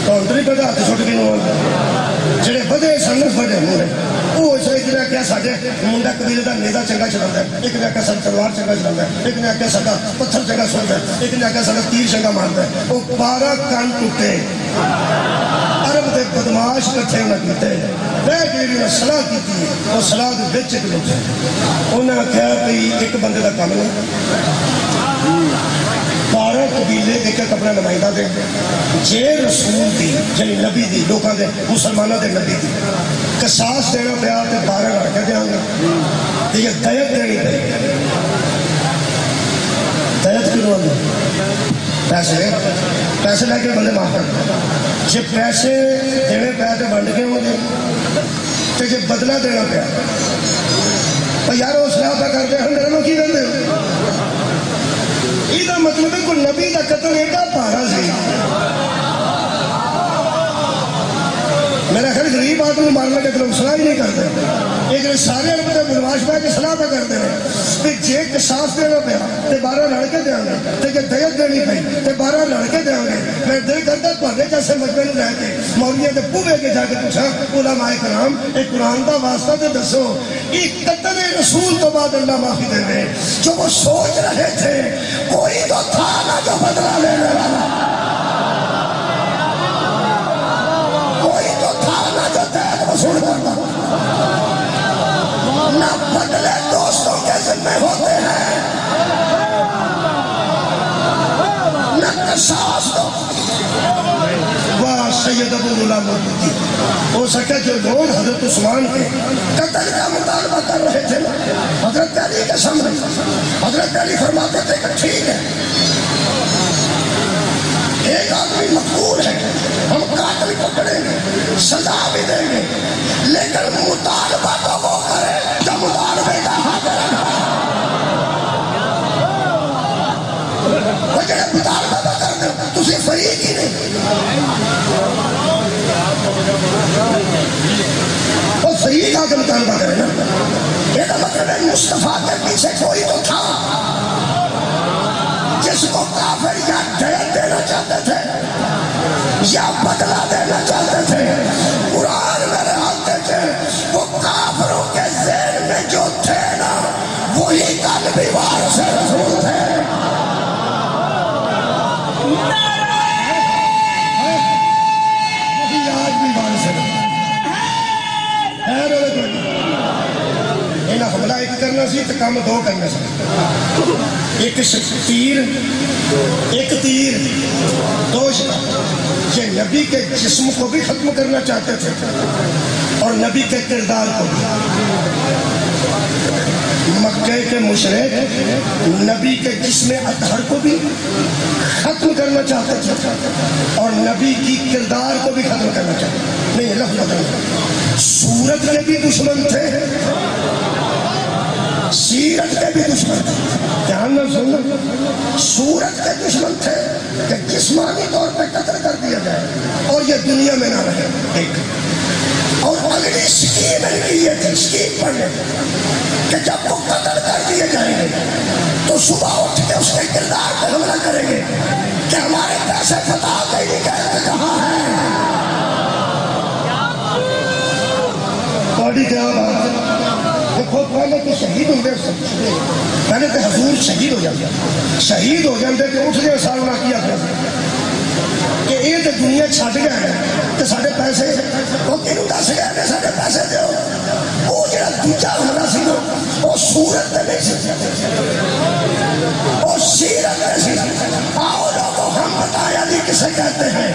کونٹری پہ ہاتھ چھوٹ بھی نہیں جڑے بدے سنگس بڑے ہوئے وہ ایک نے کیا ساڑھے منڈا قبیلے دا نیزہ چنگا چلاتا ہے ایک نے کیا ساڑھے تلوار چنگا چلاتا ہے ایک نے کیا ساڑھا پتھر چنگا سنتا ہے ایک نے کیا ساڑھا تیر چنگا مارتا ہے وہ 12 کان ٹوٹے عرب دے بدماش کٹھے انہیں کیتے میں جیڑی نے صلاح کی تھی وہ صلاح دے بچ ایک لوٹے انہوں نے کہا کہ ایک بندے دا کام نہیں 12 قبیلے ایک ایک اپنا نمائندہ دے جے رسول دی یعنی نبی دی لوکاں دے مسلمانوں دے نبی دی قصاص دینا پیا تے 12 لڑکے دیاں گے یہ دیت دینی پئی دیت کیوں آندی پیسے لے کے بندے معاف کر جے پیسے دینے پیا تے بنڈ کے ہوں گے تے جے بدلہ دینا پیا تو یار وہ صلاح پہ کرتے ہم میرے کی کرتے ہو یہ مطلب ہے کوئی نبی کا قتل ایڈا پارا سی میرا خیال غریب آدمی مارنے کے لوگ صلاح ہی نہیں کرتے ایک سارے اپنے بدماش پہ کے صلاح پہ کرتے ہیں کہ جے قصاص دینا پیا تے 12 لڑکے دیں گے تے جے دیت دینی پئی تے 12 لڑکے دیں گے میں دل کرتا تھوڑے جیسے مجمع نوں رہ کے مولویاں دے بوہے کے جا کے پوچھا علماء کرام ایک قرآن دا واسطہ تے دسو یہ قتل رسول تو بعد اللہ معافی دے دے جو وہ سوچ رہے تھے کوئی تو تھا نہ جو بدلہ لینے والا کوئی تو تھا نہ جو دیت وصول کرتا نہ بدلے دوستوں کے ذمہ ہوتے ہیں نہ قصاص دو واہ سید ابو غلام مودودی ہو سکے جو لوگ حضرت عثمان کے قتل کا مطالبہ کر رہے تھے حضرت علی کے سامنے حضرت علی فرماتے تھے کہ ٹھیک ہے ایک آدمی مقبول ہے ہم قاتل پکڑیں گے سزا بھی دیں گے لیکن مطالبہ تو وہ کرے جو مطالبے کا حاضر ہے وہ جڑے مطالبہ تو کر دیں تسی فریق ہی نہیں وہ فریق آ کے مطالبہ کرے نا یہ تو مطلب ہے مصطفیٰ کے پیچھے کوئی تو تھا جس کو کافر یا دیت دینا چاہتے تھے یا بدلہ دینا چاہتے تھے قرآن میرے آتے تھے وہ کافروں کے ذہن میں جو تھے نا وہی قلبی وارث رسول تھے وہی آج بھی وارث ہے انہیں حملہ ایک کرنا سی تو کام 2 کرنا سی ایک تیر 2 یہ نبی کے جسم کو بھی ختم کرنا چاہتے تھے اور نبی کے کردار کو بھی مکے کے مشرک نبی کے جسم اطہر کو بھی ختم کرنا چاہتے تھے اور نبی کی کردار کو بھی ختم کرنا چاہتے. نہیں لفظ بدل. صورت کے بھی دشمن تھے, سیرت کے بھی دشمن تھے. دھیان نہ سننا, صورت کے دشمن تھے کہ جسمانی طور پہ قتل کر دیا جائے اور یہ دنیا میں نہ رہے. ایک اور اگلی اسکیم ان کی یہ تھی, اسکیم پڑھنے کہ جب وہ قتل کر دیے جائیں گے تو صبح اٹھ کے اس کے کردار پہ حملہ کریں گے کہ ہمارے پیسے فتح کے لیے گئے کہاں ہیں. بڑی کیا بات ہے. دیکھو پہلے تو شہید ہوں گے, پہلے تو حضور شہید ہو جاتے, شہید ہو جاتے کہ اٹھ گئے سالنا کیا کہ یہ تو دنیا چھٹ گیا ہے تو سارے پیسے وہ کنوں دس گیا کہ سارے پیسے دو. وہ جڑا دوجا حملہ سی وہ صورت نہیں سی, وہ سیرت نہیں سی. آؤ لوگوں ہم بتایا نہیں کسے کہتے ہیں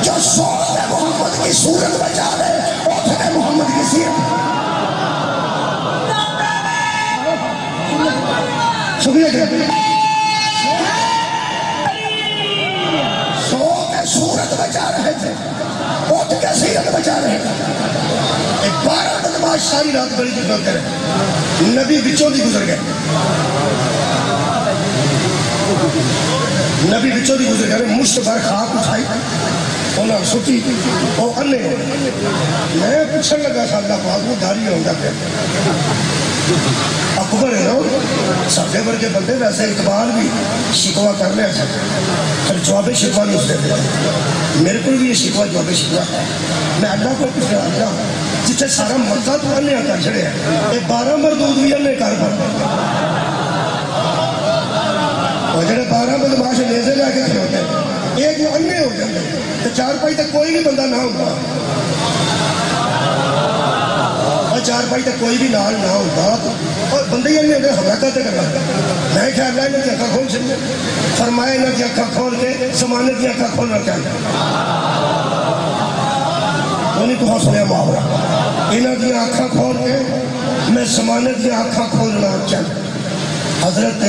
جو سوچ محمد کی صورت بچا لے اٹھ کے محمد کی سیرت. شکریہ. صورت بچا رہے تھے, اٹھ کے سیرت بچا رہے تھے. ایک 12 بدماش ساری رات بڑی جگہ کرے, نبی بچوں دی گزر گئے, نبی بچوں دی گزر گئے. مشت بھر خاک اٹھائی انہوں نے سٹی وہ انے ہو. میں پوچھنے لگا تھا اللہ پاک وہ داری ہوگا پہ اکبر ہے نا ساڈے ورگے بندے ویسے اقبال بھی شکوا کر لیا پھر جواب شکوا نہیں اس دیتے. میرے کو بھی یہ شکوا جواب شکوا ہے. میں اللہ کو پوچھ رہا اللہ جتنے سارا مکہ تو انے کر چھڑے ہیں, یہ 12 مردود بھی انے کر پڑ اور جڑے 12 بدماش نیزے لے کے کھڑے ہوتے ہیں ایک جو انے ہو جاتے ہیں تو 4 پائی تک کوئی نہیں بندہ نہ ہوگا, اور 4 پائی تک کوئی بھی نال نہ ہوگا اور بندے ہی نہیں حملہ کرتے کرنا. میں کہا اللہ انہیں کی اکھا کھول سکتے, فرمایا انہیں کی اکھا کھول کے زمانے کی اکھا کھولنا چاہتا. انہیں تو ہاں سنیا محاورہ, انہیں کی اکھا کھول کے میں زمانے کی اکھا کھولنا چاہتا. حضرت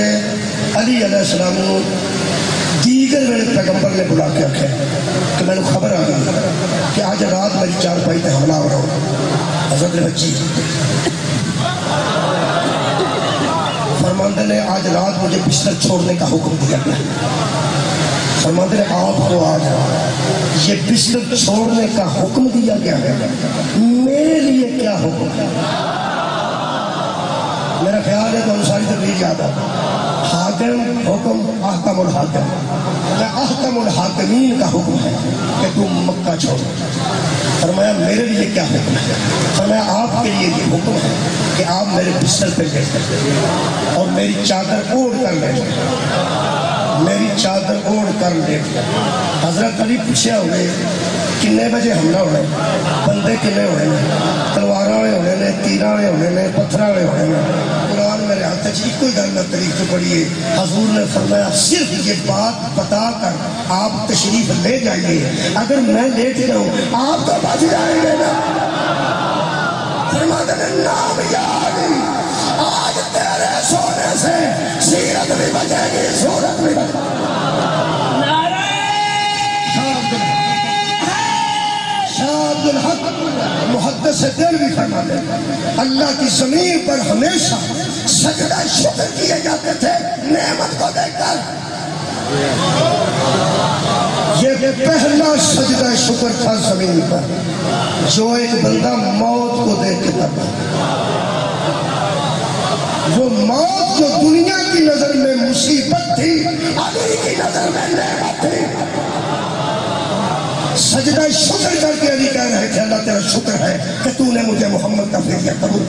علی علیہ السلام دیگر میرے پیغمبر نے بلا کے رکھے کہ میں نے خبر آ گئی کہ آج رات میری 4 پائی پہ حملہ ہو رہا ہوں. حضرت نے بچی فرماندے نے آج رات مجھے بستر چھوڑنے کا حکم دیا گیا. فرماندے نے آپ کو آج یہ بستر چھوڑنے کا حکم دیا گیا ہے, میرے لیے کیا حکم ہے؟ میرا خیال ہے تو انصاری تبلیغ یاد آتا. حاکم حکم احکم الحاکم, میں احکم الحاکمین کا حکم ہے کہ تم مکہ چھوڑ. فرمایا میرے لیے کیا حکم ہے؟ فرمایا آپ کے لیے یہ حکم ہے کہ آپ میرے بستر پہ بیٹھیں اور میری چادر اوڑھ کر بیٹھیں, میری چادر اوڑھ کر بیٹھیں. حضرت علی پوچھے ہوئے کنے بجے حملہ ہونے, بندے کنے ہونے نے, تلوار والے ہونے نے, تیر والے ہونے نے, پتھر والے ہونے نے. قرآن میرے ہاتھ سے کوئی گل نہ طریق سے پڑھیے. حضور نے فرمایا صرف یہ بات بتا کر آپ تشریف لے جائیے, اگر میں لیٹ جاؤں آپ تو بچ جائیں گے نا. فرماتے ہیں نام یاد آج تیرے سونے سے سیرت بھی بچے گی, صورت بھی بچے گی. محدث دل بھی فرماتے ہیں اللہ کی زمین پر ہمیشہ سجدہ شکر کیے جاتے تھے نعمت کو دیکھ کر. یہ پہلا سجدہ شکر تھا زمین پر جو ایک بندہ موت کو دیکھ کے کرتا. وہ موت جو دنیا کی نظر میں مصیبت تھی علی کی نظر میں نعمت تھی. سجدہ شکر کر کے علی کہہ رہے تھے اللہ تیرا شکر ہے کہ تو نے مجھے محمد کا فدیہ قبول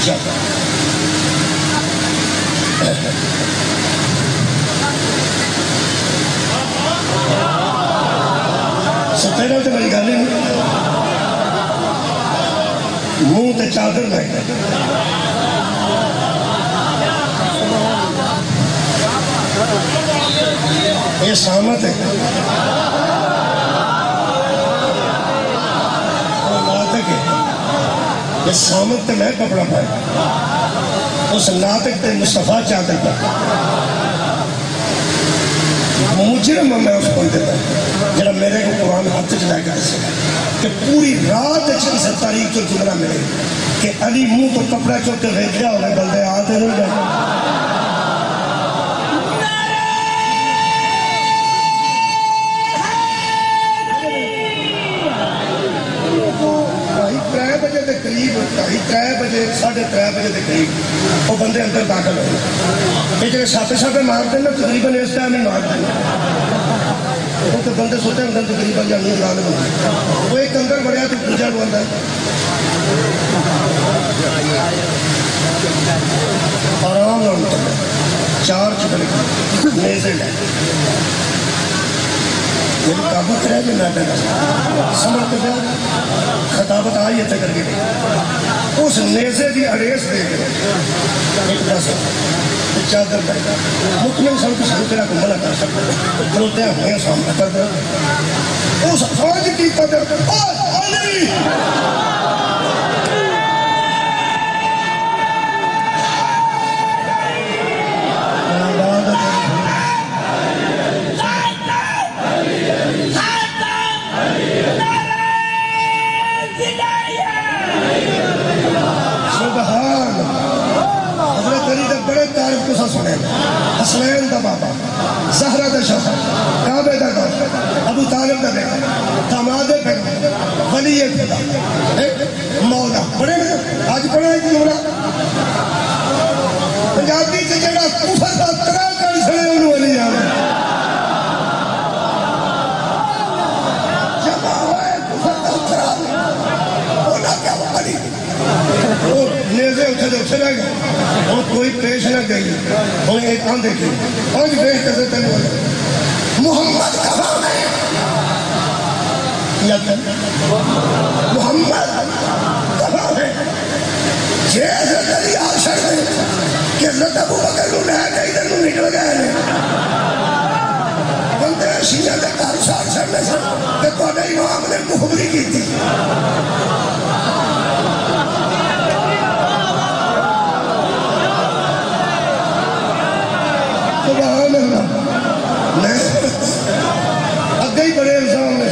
کیا. ستے نہ تو میری گل نہیں, منہ تے چادر لے یہ سامت ہے. اور ناطق ہے یہ سامت تے میں کپڑا پایا اس ناطق تے مصطفیٰ چادر پایا مجرم میں اس بندے دا جڑا میرے کو قرآن ہاتھ چ لے گیا کہ پوری رات اس تاریخ چ جملہ ملے کہ علی منہ تو کپڑا چوک کے بھیجا ہوئے بندے آتے نہیں گئے ڈھائی ترے بجے 3:30 بجے کے قریب وہ بندے اندر داخل ہوئے یہ جڑے چھاپے چھاپے مارتے ہیں نا تقریباً اس ٹائم ہی مارتے ہیں وہ تو بندے سوتے ہیں اندر تقریباً جانی غالب ہوتے وہ ایک اندر بڑھیا تو دوجا بنتا ہے آرام نہ 4 چکر نیزے لے یہ کابت رہ جو ناٹے گا سمجھ کے بعد خطابت آئی ہے کر کے اس نیزے کی اڑیس دے کے ایک دس چادر دے مطمئن سب کو سب تیرا کو منع کر سکتے کھلوتے ہیں ہوئے سامنے کر دے اس فوج کی قدر علی حسنین دا بابا زہرہ دا شوہر کعبے دا گوشت ابو طالب دا بیٹا داماد پیغمبر ولی خدا مولا بڑے آج پڑھا ہے کہ مولا پنجابی سے جڑا کفر دا ترا کر چھڑے انہوں ولی آنے جب آوائے کفر دا ترا اونا کیا ولی وہ نیزے اٹھے دے اٹھے رہ گئے اور کوئی پیش نہ گئی اور ایک آن دیکھی اور پیش کرتے تھے محمد کہاں ہے یا محمد کہاں ہے یہ حضرت علی آشر ہے کہ حضرت ابو بکر نو لے گئی در نو نکل گئے بندے شیعہ دے کار سار چڑھنے سے کہ کوئی امام نے مخبری کی تھی سبحان اللہ اگے ہی بڑے الزام نے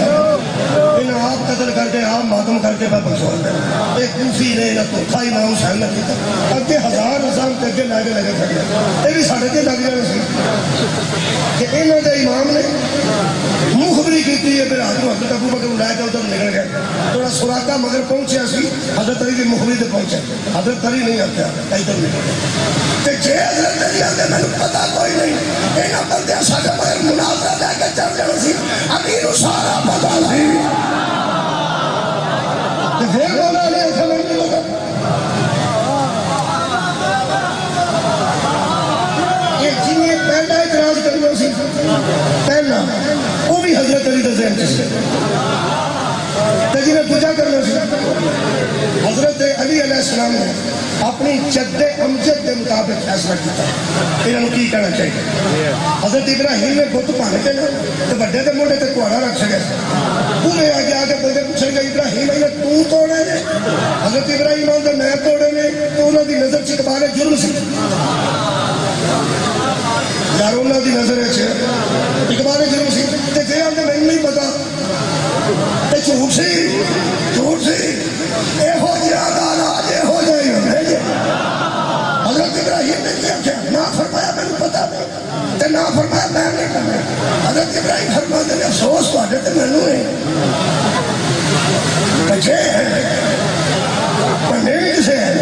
انہیں آپ قتل کر کے آپ ماتم کر کے بخشوا دیں ایک کوفی نے نہ تو تھا امام حسین نے کیا اگے 1000 الزام تے اگے لے کھڑے یہ بھی ساڑھے تے لگ جانے سی کہ انہوں نے امام نے مخبری کی تھی پھر حضرت ابو بکر لے کے ادھر نکل گئے تھوڑا سراقہ مگر پہنچیا سی حضرت علی کی مخبری تے پہنچے حضرت علی نہیں آتے ادھر نکل گئے کہ جے حضرت علی آتے میں نے پتا کوئی نہیں اینا بندے ساڑھے مگر مناظرہ لے کے چل جانا سی امیر سارا پتا نہیں کہ پھر بولا نہیں ایسا نہیں لگا یہ جنہیں پہلا اعتراض کرنا سی پہلا وہ بھی حضرت علی کا ذہن سے جنہیں پوجا کرنا سی حضرت علی علیہ السلام نے اپنی جد امجد کے مطابق فیصلہ کیتا انہوں کی کہنا چاہیے حضرت ابراہیم نے بت پان کے نا تو بڑے کے موڑے تے کوڑا رکھ سکے پورے آگے آگے بندے پوچھیں گے ابراہیم انہیں تو توڑے نے حضرت ابراہیم آدھے میں توڑے نے تو انہوں کی نظر چکبارے جرم سی یار انہوں کی نظر ہے اقبال جرم سی تے جے آدھے میں نہیں پتا تے جھوٹ سی اے ہو جا دانا جے ہو جائے حضرت ابراہیم نے کیا کیا نہ فرمایا میں نے پتا نہیں تے نہ فرمایا میں نہیں کرنا حضرت ابراہیم فرما دے افسوس پاڑے تے میں نے بچے پنڈے کسے ہیں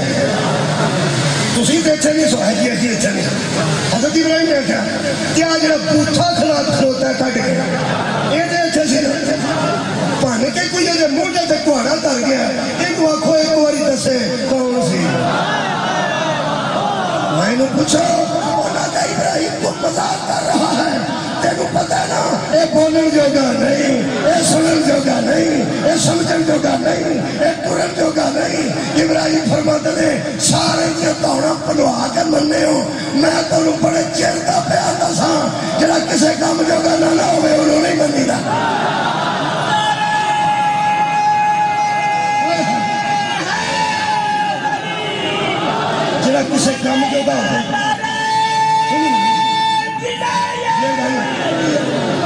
تسی تے اچھا نہیں سو ہے جی اچھا نہیں حضرت ابراہیم نے کیا جڑا بوٹھا کھلوتا ہے کٹ کے یہ تے اچھا سی پان کے کوئی جے موٹے تے کوڑا تر گیا ایک آنکھوں ایک باری دسے کون سی میں نے پوچھا اونا کا ابراہیم کو مزاق کر رہا ہے تینو پتہ نا اے بولن جوگا نہیں اے سنن جوگا نہیں اے سمجھن جوگا نہیں اے ٹرن جوگا نہیں ابراہیم فرماتے نے سارے جو توڑا پلوا کے مننے ہو میں تو بڑے چیرتا پہ آتا سا جڑا کسے کام جوگا نہ ہوئے انہوں نے منی دا کسی کام جو دا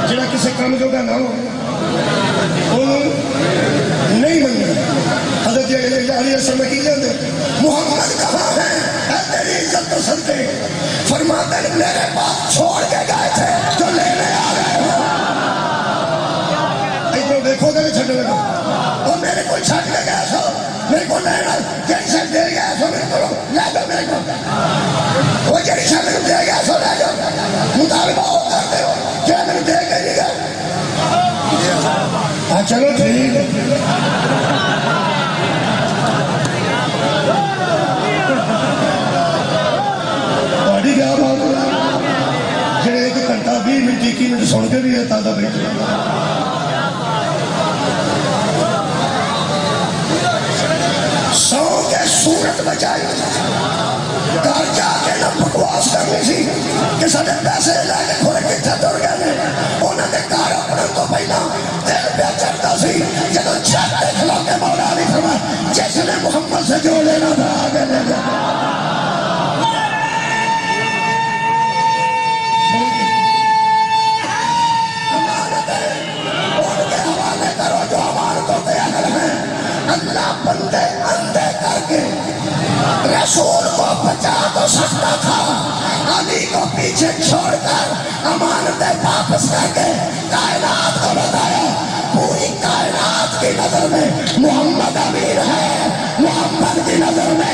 جڑا کسی کام جو دا نہ ہو نہیں منگا حضرت علیہ السلام کی جاندے محمد کہاں ہے اے تیری عزت تو سنتے فرماتے ہیں میرے پاس چھوڑ کے گئے تھے جو لینے آ رہے ہیں ایتو دیکھو دے چھڑنے لگا اور میرے کو چھڑ کے گیا سو میرے کو لینا جیسے دے گیا سو میرے کو لے دو میرے کو وہ جیسے میرے کو دے گیا سو لے دو مطالبہ ہو کرتے ہو کیا میرے دے گئے نہیں گئے چلو ٹھیک بڑی کیا بات جڑے ایک گھنٹہ 20 منٹ 21 منٹ سن کے بھی ہے تازہ بیٹھے سو کے صورت بچائی گھر جا کے نہ بکواس کرنی سی کہ سارے پیسے لے کے کھوڑے کتنے دور گئے انہوں نے کار اپنے تو پہنا دل پہ چڑھتا سی جب چاہتے کھلا کے مولا علی فرمایا جس نے محمد سے جو لینا تھا آگے لے جا اللہ بندے اندھے کر کے رسول کو بچا تو سکتا تھا علی کو پیچھے چھوڑ کر امانتیں واپس کر کے کائنات کو بتایا پوری کائنات کی نظر میں محمد امیر ہے محمد کی نظر میں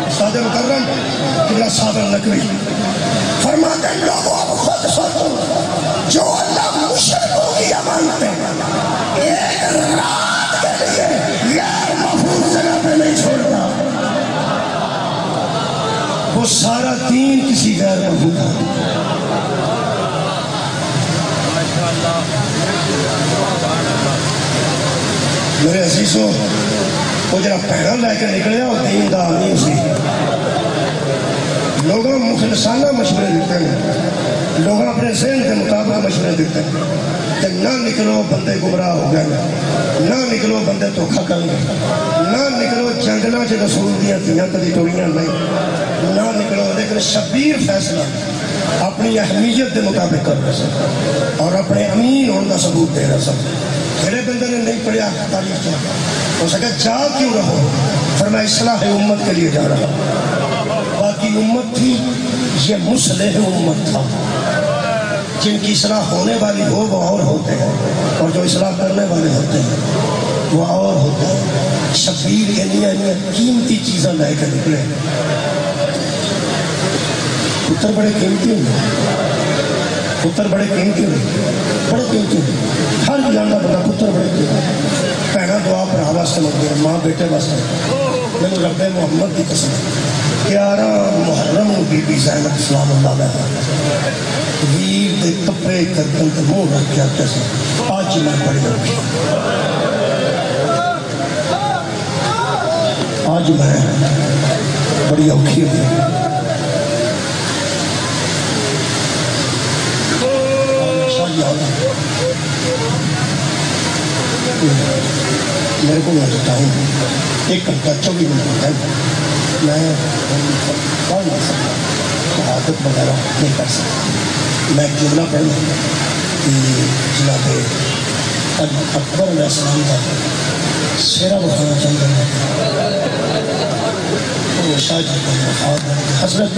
استاد مکرم قبلہ صادر نقوی فرماتے ہیں لوگوں اب خود سوچو جو اللہ مشرکوں کی امانتیں ایک رات کے لیے غیر محفوظ جگہ پہ نہیں چھوڑتا وہ سارا دین کسی غیر محفوظ ہے میرے عزیزوں وہ جرا پہنا لے کے نکلے اور دین دا نہیں سی لوگوں مخلصانہ مشورے دیتے ہیں لوگوں اپنے ذہن کے مطابق مشورے دیتے ہیں کہ نہ نکلو بندے گمراہ ہو گئے نہ نکلو بندے دھوکھا کر گئے نہ نکلو جنگلہ چ رسول دیاں تیاں کدی ٹوڑیاں نہیں نہ نکلو لیکن شبیر فیصلہ اپنی اہمیت کے مطابق کر رہے سن اور اپنے امین ہونے کا ثبوت دے رہے سن میرے بندے نے نہیں پڑھیا تعریف کیا ہو سکے جا کیوں رہو فرمایا اصلاح امت کے لیے جا رہا باقی امت تھی یہ مصلح امت تھا جن کی اصلاح ہونے والی ہو وہ اور ہوتے ہیں اور جو اصلاح کرنے والے ہوتے ہیں وہ اور ہوتے ہیں شبیر انہیں قیمتی چیزیں لے کر نکلے پتر بڑے قیمتی ہوں پتر بڑے قیمتی ہوں بڑے قیمتی ہوں ہر جانا بڑا پتر بڑے قیمتی پہنا دعا پر آواز سمجھ گیا ماں بیٹے واسطے میں نے رب محمد کی قسم 11 محرم بی بی زینب سلام اللہ علیہ ویر دے کپڑے کردن کے منہ رکھ کے آتے سے آج میں بڑی اوکھی آج میں بڑی اوکھی ہوں میرے کو ٹائم 1 گھنٹہ 24 منٹ ہوتا ہے میں پڑھ نہیں سکتا عادت وغیرہ نہیں کر سکتا میں جملہ پڑھ لوں کہ جناب اکبر علیہ السلام کا سیرہ بخانا چاہتا ہے شاہ جی کا مخاط حسرت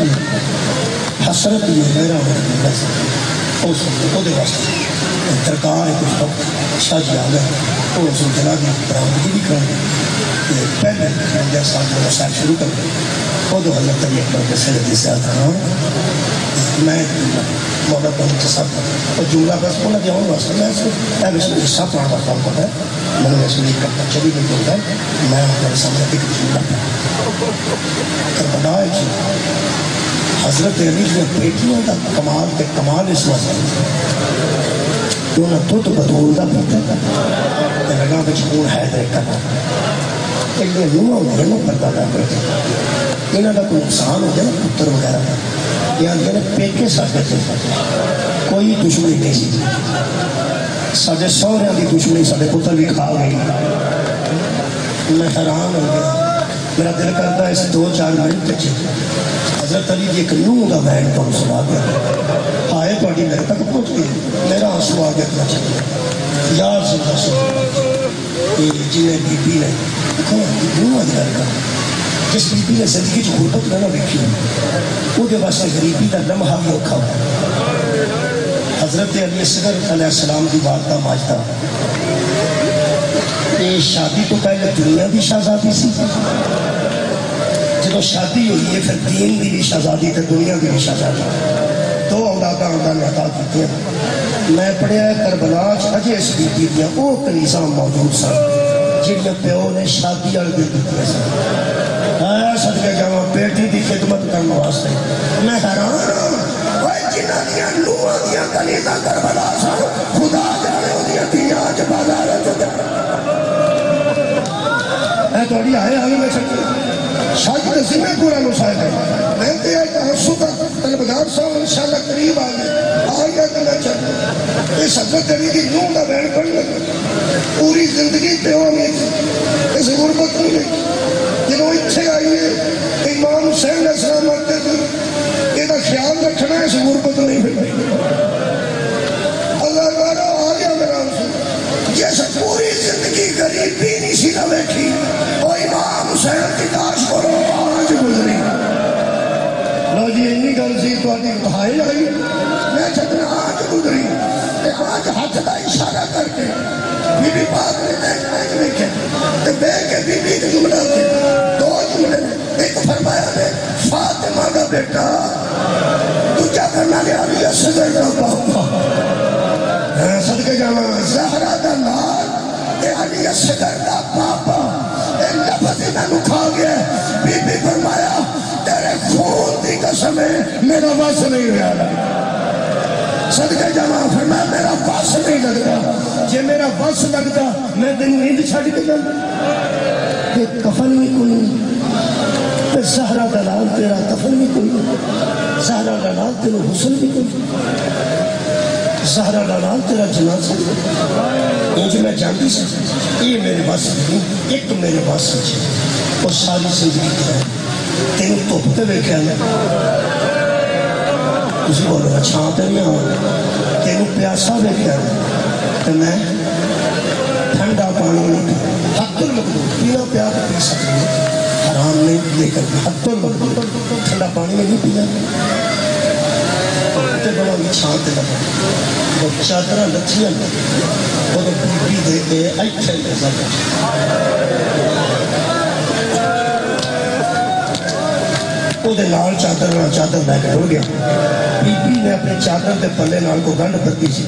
میں میرا اس کو دے واسطے درکار ہے کچھ وقت شاہ جی آ گئے تو رسول جلا کی برآمدگی بھی کریں گے پہلے مندر صاحب جو رسائل شروع کر دیں خود حضرت طریق پر کے سیرت سیاد ہاں میں مولا کا متصاب اور جملہ بس بولا کہ ہوں واسطے میں اس کو پہلے اس کو حصہ پڑھا کرتا ہوں پتہ ہے میں نے اس لیے کرتا چلی بھی ہوتا ہے میں ہمارے سامنے ایک جملہ کربلا ہے کہ حضرت علی کی بیٹیوں کا کمال کے کمال اس واسطے دونوں دودھ بدول دا پیتا لگا بچ خون ہے دے کرنا ایک دن نوہ ہوگا نو پردہ دا کرتا انہاں دا کوئی نقصان ہو گیا نا پتر وغیرہ یا اندر پیکے ساتھ کرتے کوئی دشمنی نہیں سی سارے سہرے کی دشمنی سارے پتر بھی کھا گئی. میں حیران ہو گیا. میرا دل کرتا ہے اس 2-4 منٹ حضرت علی کی ایک نوح کا بہن تو سنا دیا. ہائے تھوڑی میرے تک پہنچ گئی. میرا آنسو آ گیا یار سے جنہیں بی بی نے نوح دیا جس بی بی نے زندگی کی غربت نہ دیکھی وہ واسطے غریبی کا لمحہ بھی اوکھا ہوا. حضرت علی اصغر علیہ السلام کی بات کا ماجدہ یہ شادی تو پہلے دنیا کی شہزادی سی. جب شادی ہوئی ہے پھر دین کی بھی شہزادی تو دنیا کی بھی شہزادی. 2 اولاداں اللہ نے عطا کی. میں پڑھیا کربلا اجے اس بیبی دیا وہ کنیزاں موجود سن جہاں پیو نے شادی والے دن کی سن. صدقے جاواں بیٹی کی خدمت کرنے واسطے. میں حیران جنہاں دیاں نوحاں دیاں کنیزاں کربلا سن خدا جانے اودیاں دھیاں اج بازار چ تھوڑی آئے آگے میں سکتے شاید کسی میں پورا مسائل ہے. میں تو یہ تحسن کا طلبگار صاحب انشاءاللہ قریب آگے تو میں چاہتا اس حضرت علی کی نوح کا بہن پڑھ لگا پوری زندگی پیوا میں اس غربت نہیں لگی. جب وہ اتھے آئی ہے امام حسین علیہ السلام آتے تھے یہ خیال رکھنا ہے اس غربت نہیں پھر اللہ تعالیٰ آ گیا میرا حسین جیسے پوری زندگی غریبی نہیں سی نہ بیٹھی وہ امام حسین کی لاش کو آج گزری. لو جی اینی گل سی تہاڈی بھائی آئی میں چکنا آج گزری آج ہاتھ کا اشارہ کر کے بی بی پاک نے دیکھے بے کے بی بی کے جملہ کے 2 جملے ایک فرمایا نے فاطمہ کا بیٹا دوجا کرنا لیا علی اصغر کا پاپا. صدقے جانا زہرا دا لال علی اصغر دا پاپا لفظ میں کھا گیا. بی بی فرمایا تیرے خون کی قسم ہے میرا بس نہیں ہوا. صدقے جانا فرمایا میرا بس نہیں لگتا جی میرا بس لگتا میں تین نیند چھڑ کے جانا. کفن بھی کوئی زہرا دلال تیرا کفن بھی کوئی زہرا دلال تیرا حسن بھی کوئی زہرا دلال تیرا جنازہ یہ جو میں جانتی سی یہ میرے بس نہیں. ایک میرے بس وہ ساری زندگی ہے تین توپتے ویکھیا نا اسی بولو چھان تے نہیں آؤں تین پیاسا ویکھیا تو میں ٹھنڈا پانی نہیں حق المقدور پینا پیار پی سکتے حرام نہیں لیکن حق المقدور ٹھنڈا پانی میں نہیں پینا بڑا چھان تے لگا وہ چادرہ لچھیاں وہ بی دے کے ایتھے لگا وہ نال چادر لے کے ڈر گیا. بی بی نے اپنے چادر کے پلے نال کو گنڈ کرتی سی.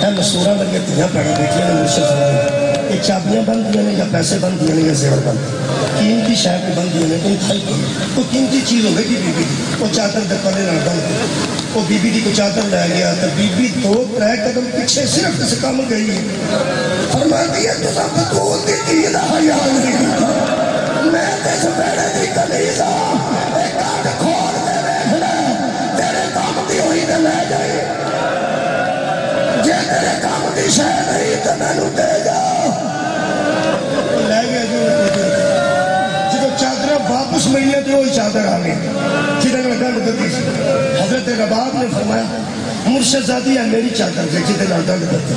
اے مسورہ لگے دھیاں پیڑاں بیٹھیاں نے مرشد سمجھے یہ چابیاں بندیاں نے یا پیسے بندیاں نے یا زیور بندیاں قیمتی شے کو بندیاں نے انتہائی کوئی قیمتی چیز ہوگی بی بی وہ چادر کے پلے نال گنڈ وہ بی بی کو چادر لے گیا تو بی بی 2-3 قدم پیچھے صرف اس کام گئی ہے. فرماتی ہے تو سب بطول دی تیر حیا نہیں کرتا میں تے سپیڑے دی کلیزا ایک آٹھ کھول دے ویکھنا تیرے کام دی ہوئی تے لے جائے جے تیرے کام دی شے نہیں تے مینوں دے جا. لے گیا جدو چادر واپس ملنے تے وہی چادر آ گئی جہاں گنڈ کرتی سی. حضرت رباب نے فرمایا مرشد زادی ہے میری چادر سے جہاں گنڈ کرتی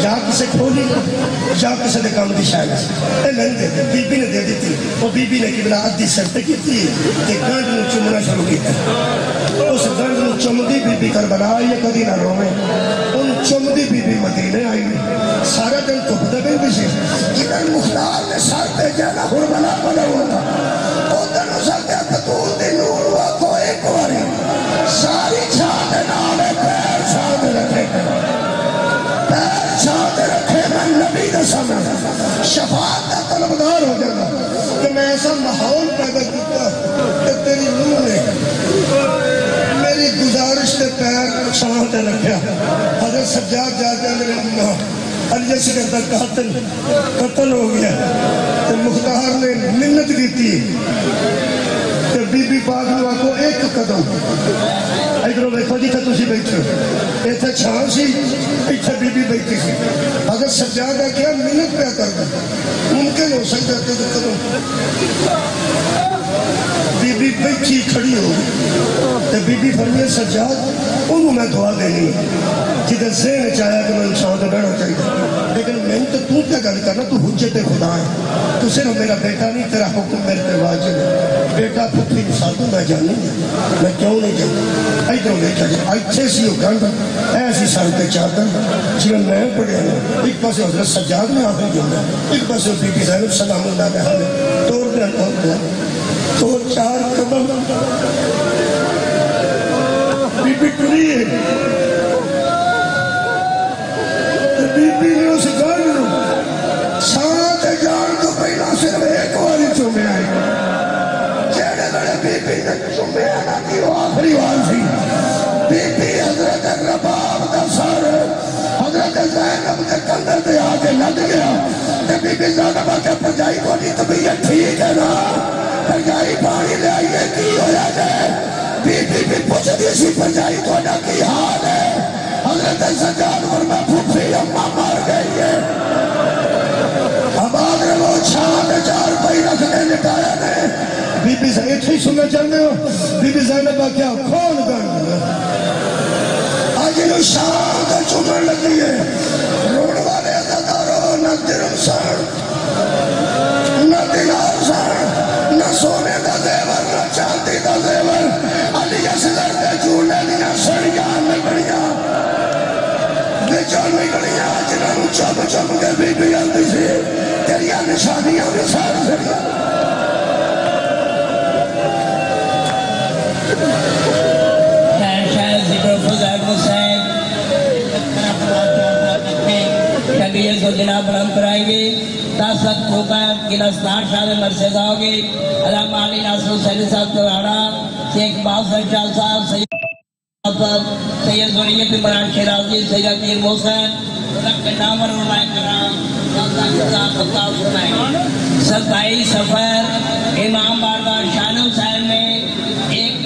یا کسے کھولی یا کسے دے کام دی شاید اے میں دے دی بی بی نے دے دیتی وہ بی بی نے کی بلا ادھی سرتے کی تھی کہ گنڈ نو چمنا شروع کیا اس گنڈ نو چمدی بی بی کربلا یہ کدی نہ روے ان چمدی بی بی مدینے آئی سارا دن تو بدبے بھی سی جدھر مختار نے سار پہ جانا حرملا بنا ہوا تھا ادھر نو سر دیا بطول دی نور ہوا کو ایک واری ساری چھاند نالے پیر چھاند رکھے پیر چھاند رکھے میں نبی دا سامنے شفاعت کا طلبگار ہو جانا کہ میں ایسا ماحول پیدا کرتا کہ تیری نور نے میری گزارش کے پیر چھاند رکھیا. حضرت سجاد جاتے ہیں میرے اللہ علی اصغر کا قتل ہو گیا تو مختار نے منت کی تھی کہ بی بی پاک نو آکو ایک قدم ادھر ویکھو جی تسی بیٹھو اے اتنے چھان سی اتنے بی بی بیٹھی سی اگر سجادہ کیا منت پہ کر دیں ممکن ہو سکتا ہے تو کروں بی بی بیٹھی کھڑی ہو تو بی بی فرمیے سجاد انہوں میں دعا دینی جدھر ذہن چاہیا کہ میں انسان تو بہنا چاہیے لیکن میں تو کیا گل کرنا تو حجت خدا ہے تو صرف میرا بیٹا نہیں تیرا حکم میرے پہ واجب ہے بیٹا پتری مسادوں میں جانی میں کیوں نہیں جانا ادھر بیٹا جی اچھے سی ہو گنڈ ایسی سر پہ چادر جی میں پڑھیا ہوں ایک پاس حضرت سجاد میں آخر جانا ایک پاس بی بی زینب سلام اللہ علیہ توڑ دیا توڑ دیا تو چار قدم بی بی ٹری ہے بی بی نے اس گھر ساتھ جان تو پہلا صرف ایک والی چومے آئے جیڑے بڑے بی بی نے چومے آنا کی وہ آخری وال تھی بی بی حضرت رباب دا سار حضرت زینب کے کندر دے آگے لگ گیا بی بی زینب کے پرجائی کو نہیں طبیعت ٹھیک ہے نا پرجائی پانی لے آئیے کی ہویا جائے بی بی پوچھ دی سی پرجائی کو نہ کی حال ہے حضرت سجاد فرما پھوپھی اممہ مار گئی ہے اب آدھر وہ چھاند چار پائی رکھنے لٹایا نے بی بی زینب اتھے ہی سننا چاہتے ہو بی بی زینب کیا کھول گن آج انہوں شام کا چمر لگی ہے روڑ والے عزاداروں نہ درم سار نہ دینار سار نہ سونے دا زیور نہ چاندی دا زیور علی اصغر دے جھولے دیا سڑیاں میں بڑیاں دے جانوی گڑیاں جنہوں چم چم کے بی بی آتی سی تیریاں نشانیاں میں سار سڑیاں شبیر کو جناب بلند کرائیں گے تاثت کھوکر گلستان شاہ مرسے گاؤ گے علامہ علی ناصر حسین صاحب کراڑا شیخ باؤسر شاہ صاحب سید وریت عمران شیرازی سید امیر محسن رب نامر علماء کرام 27 سفر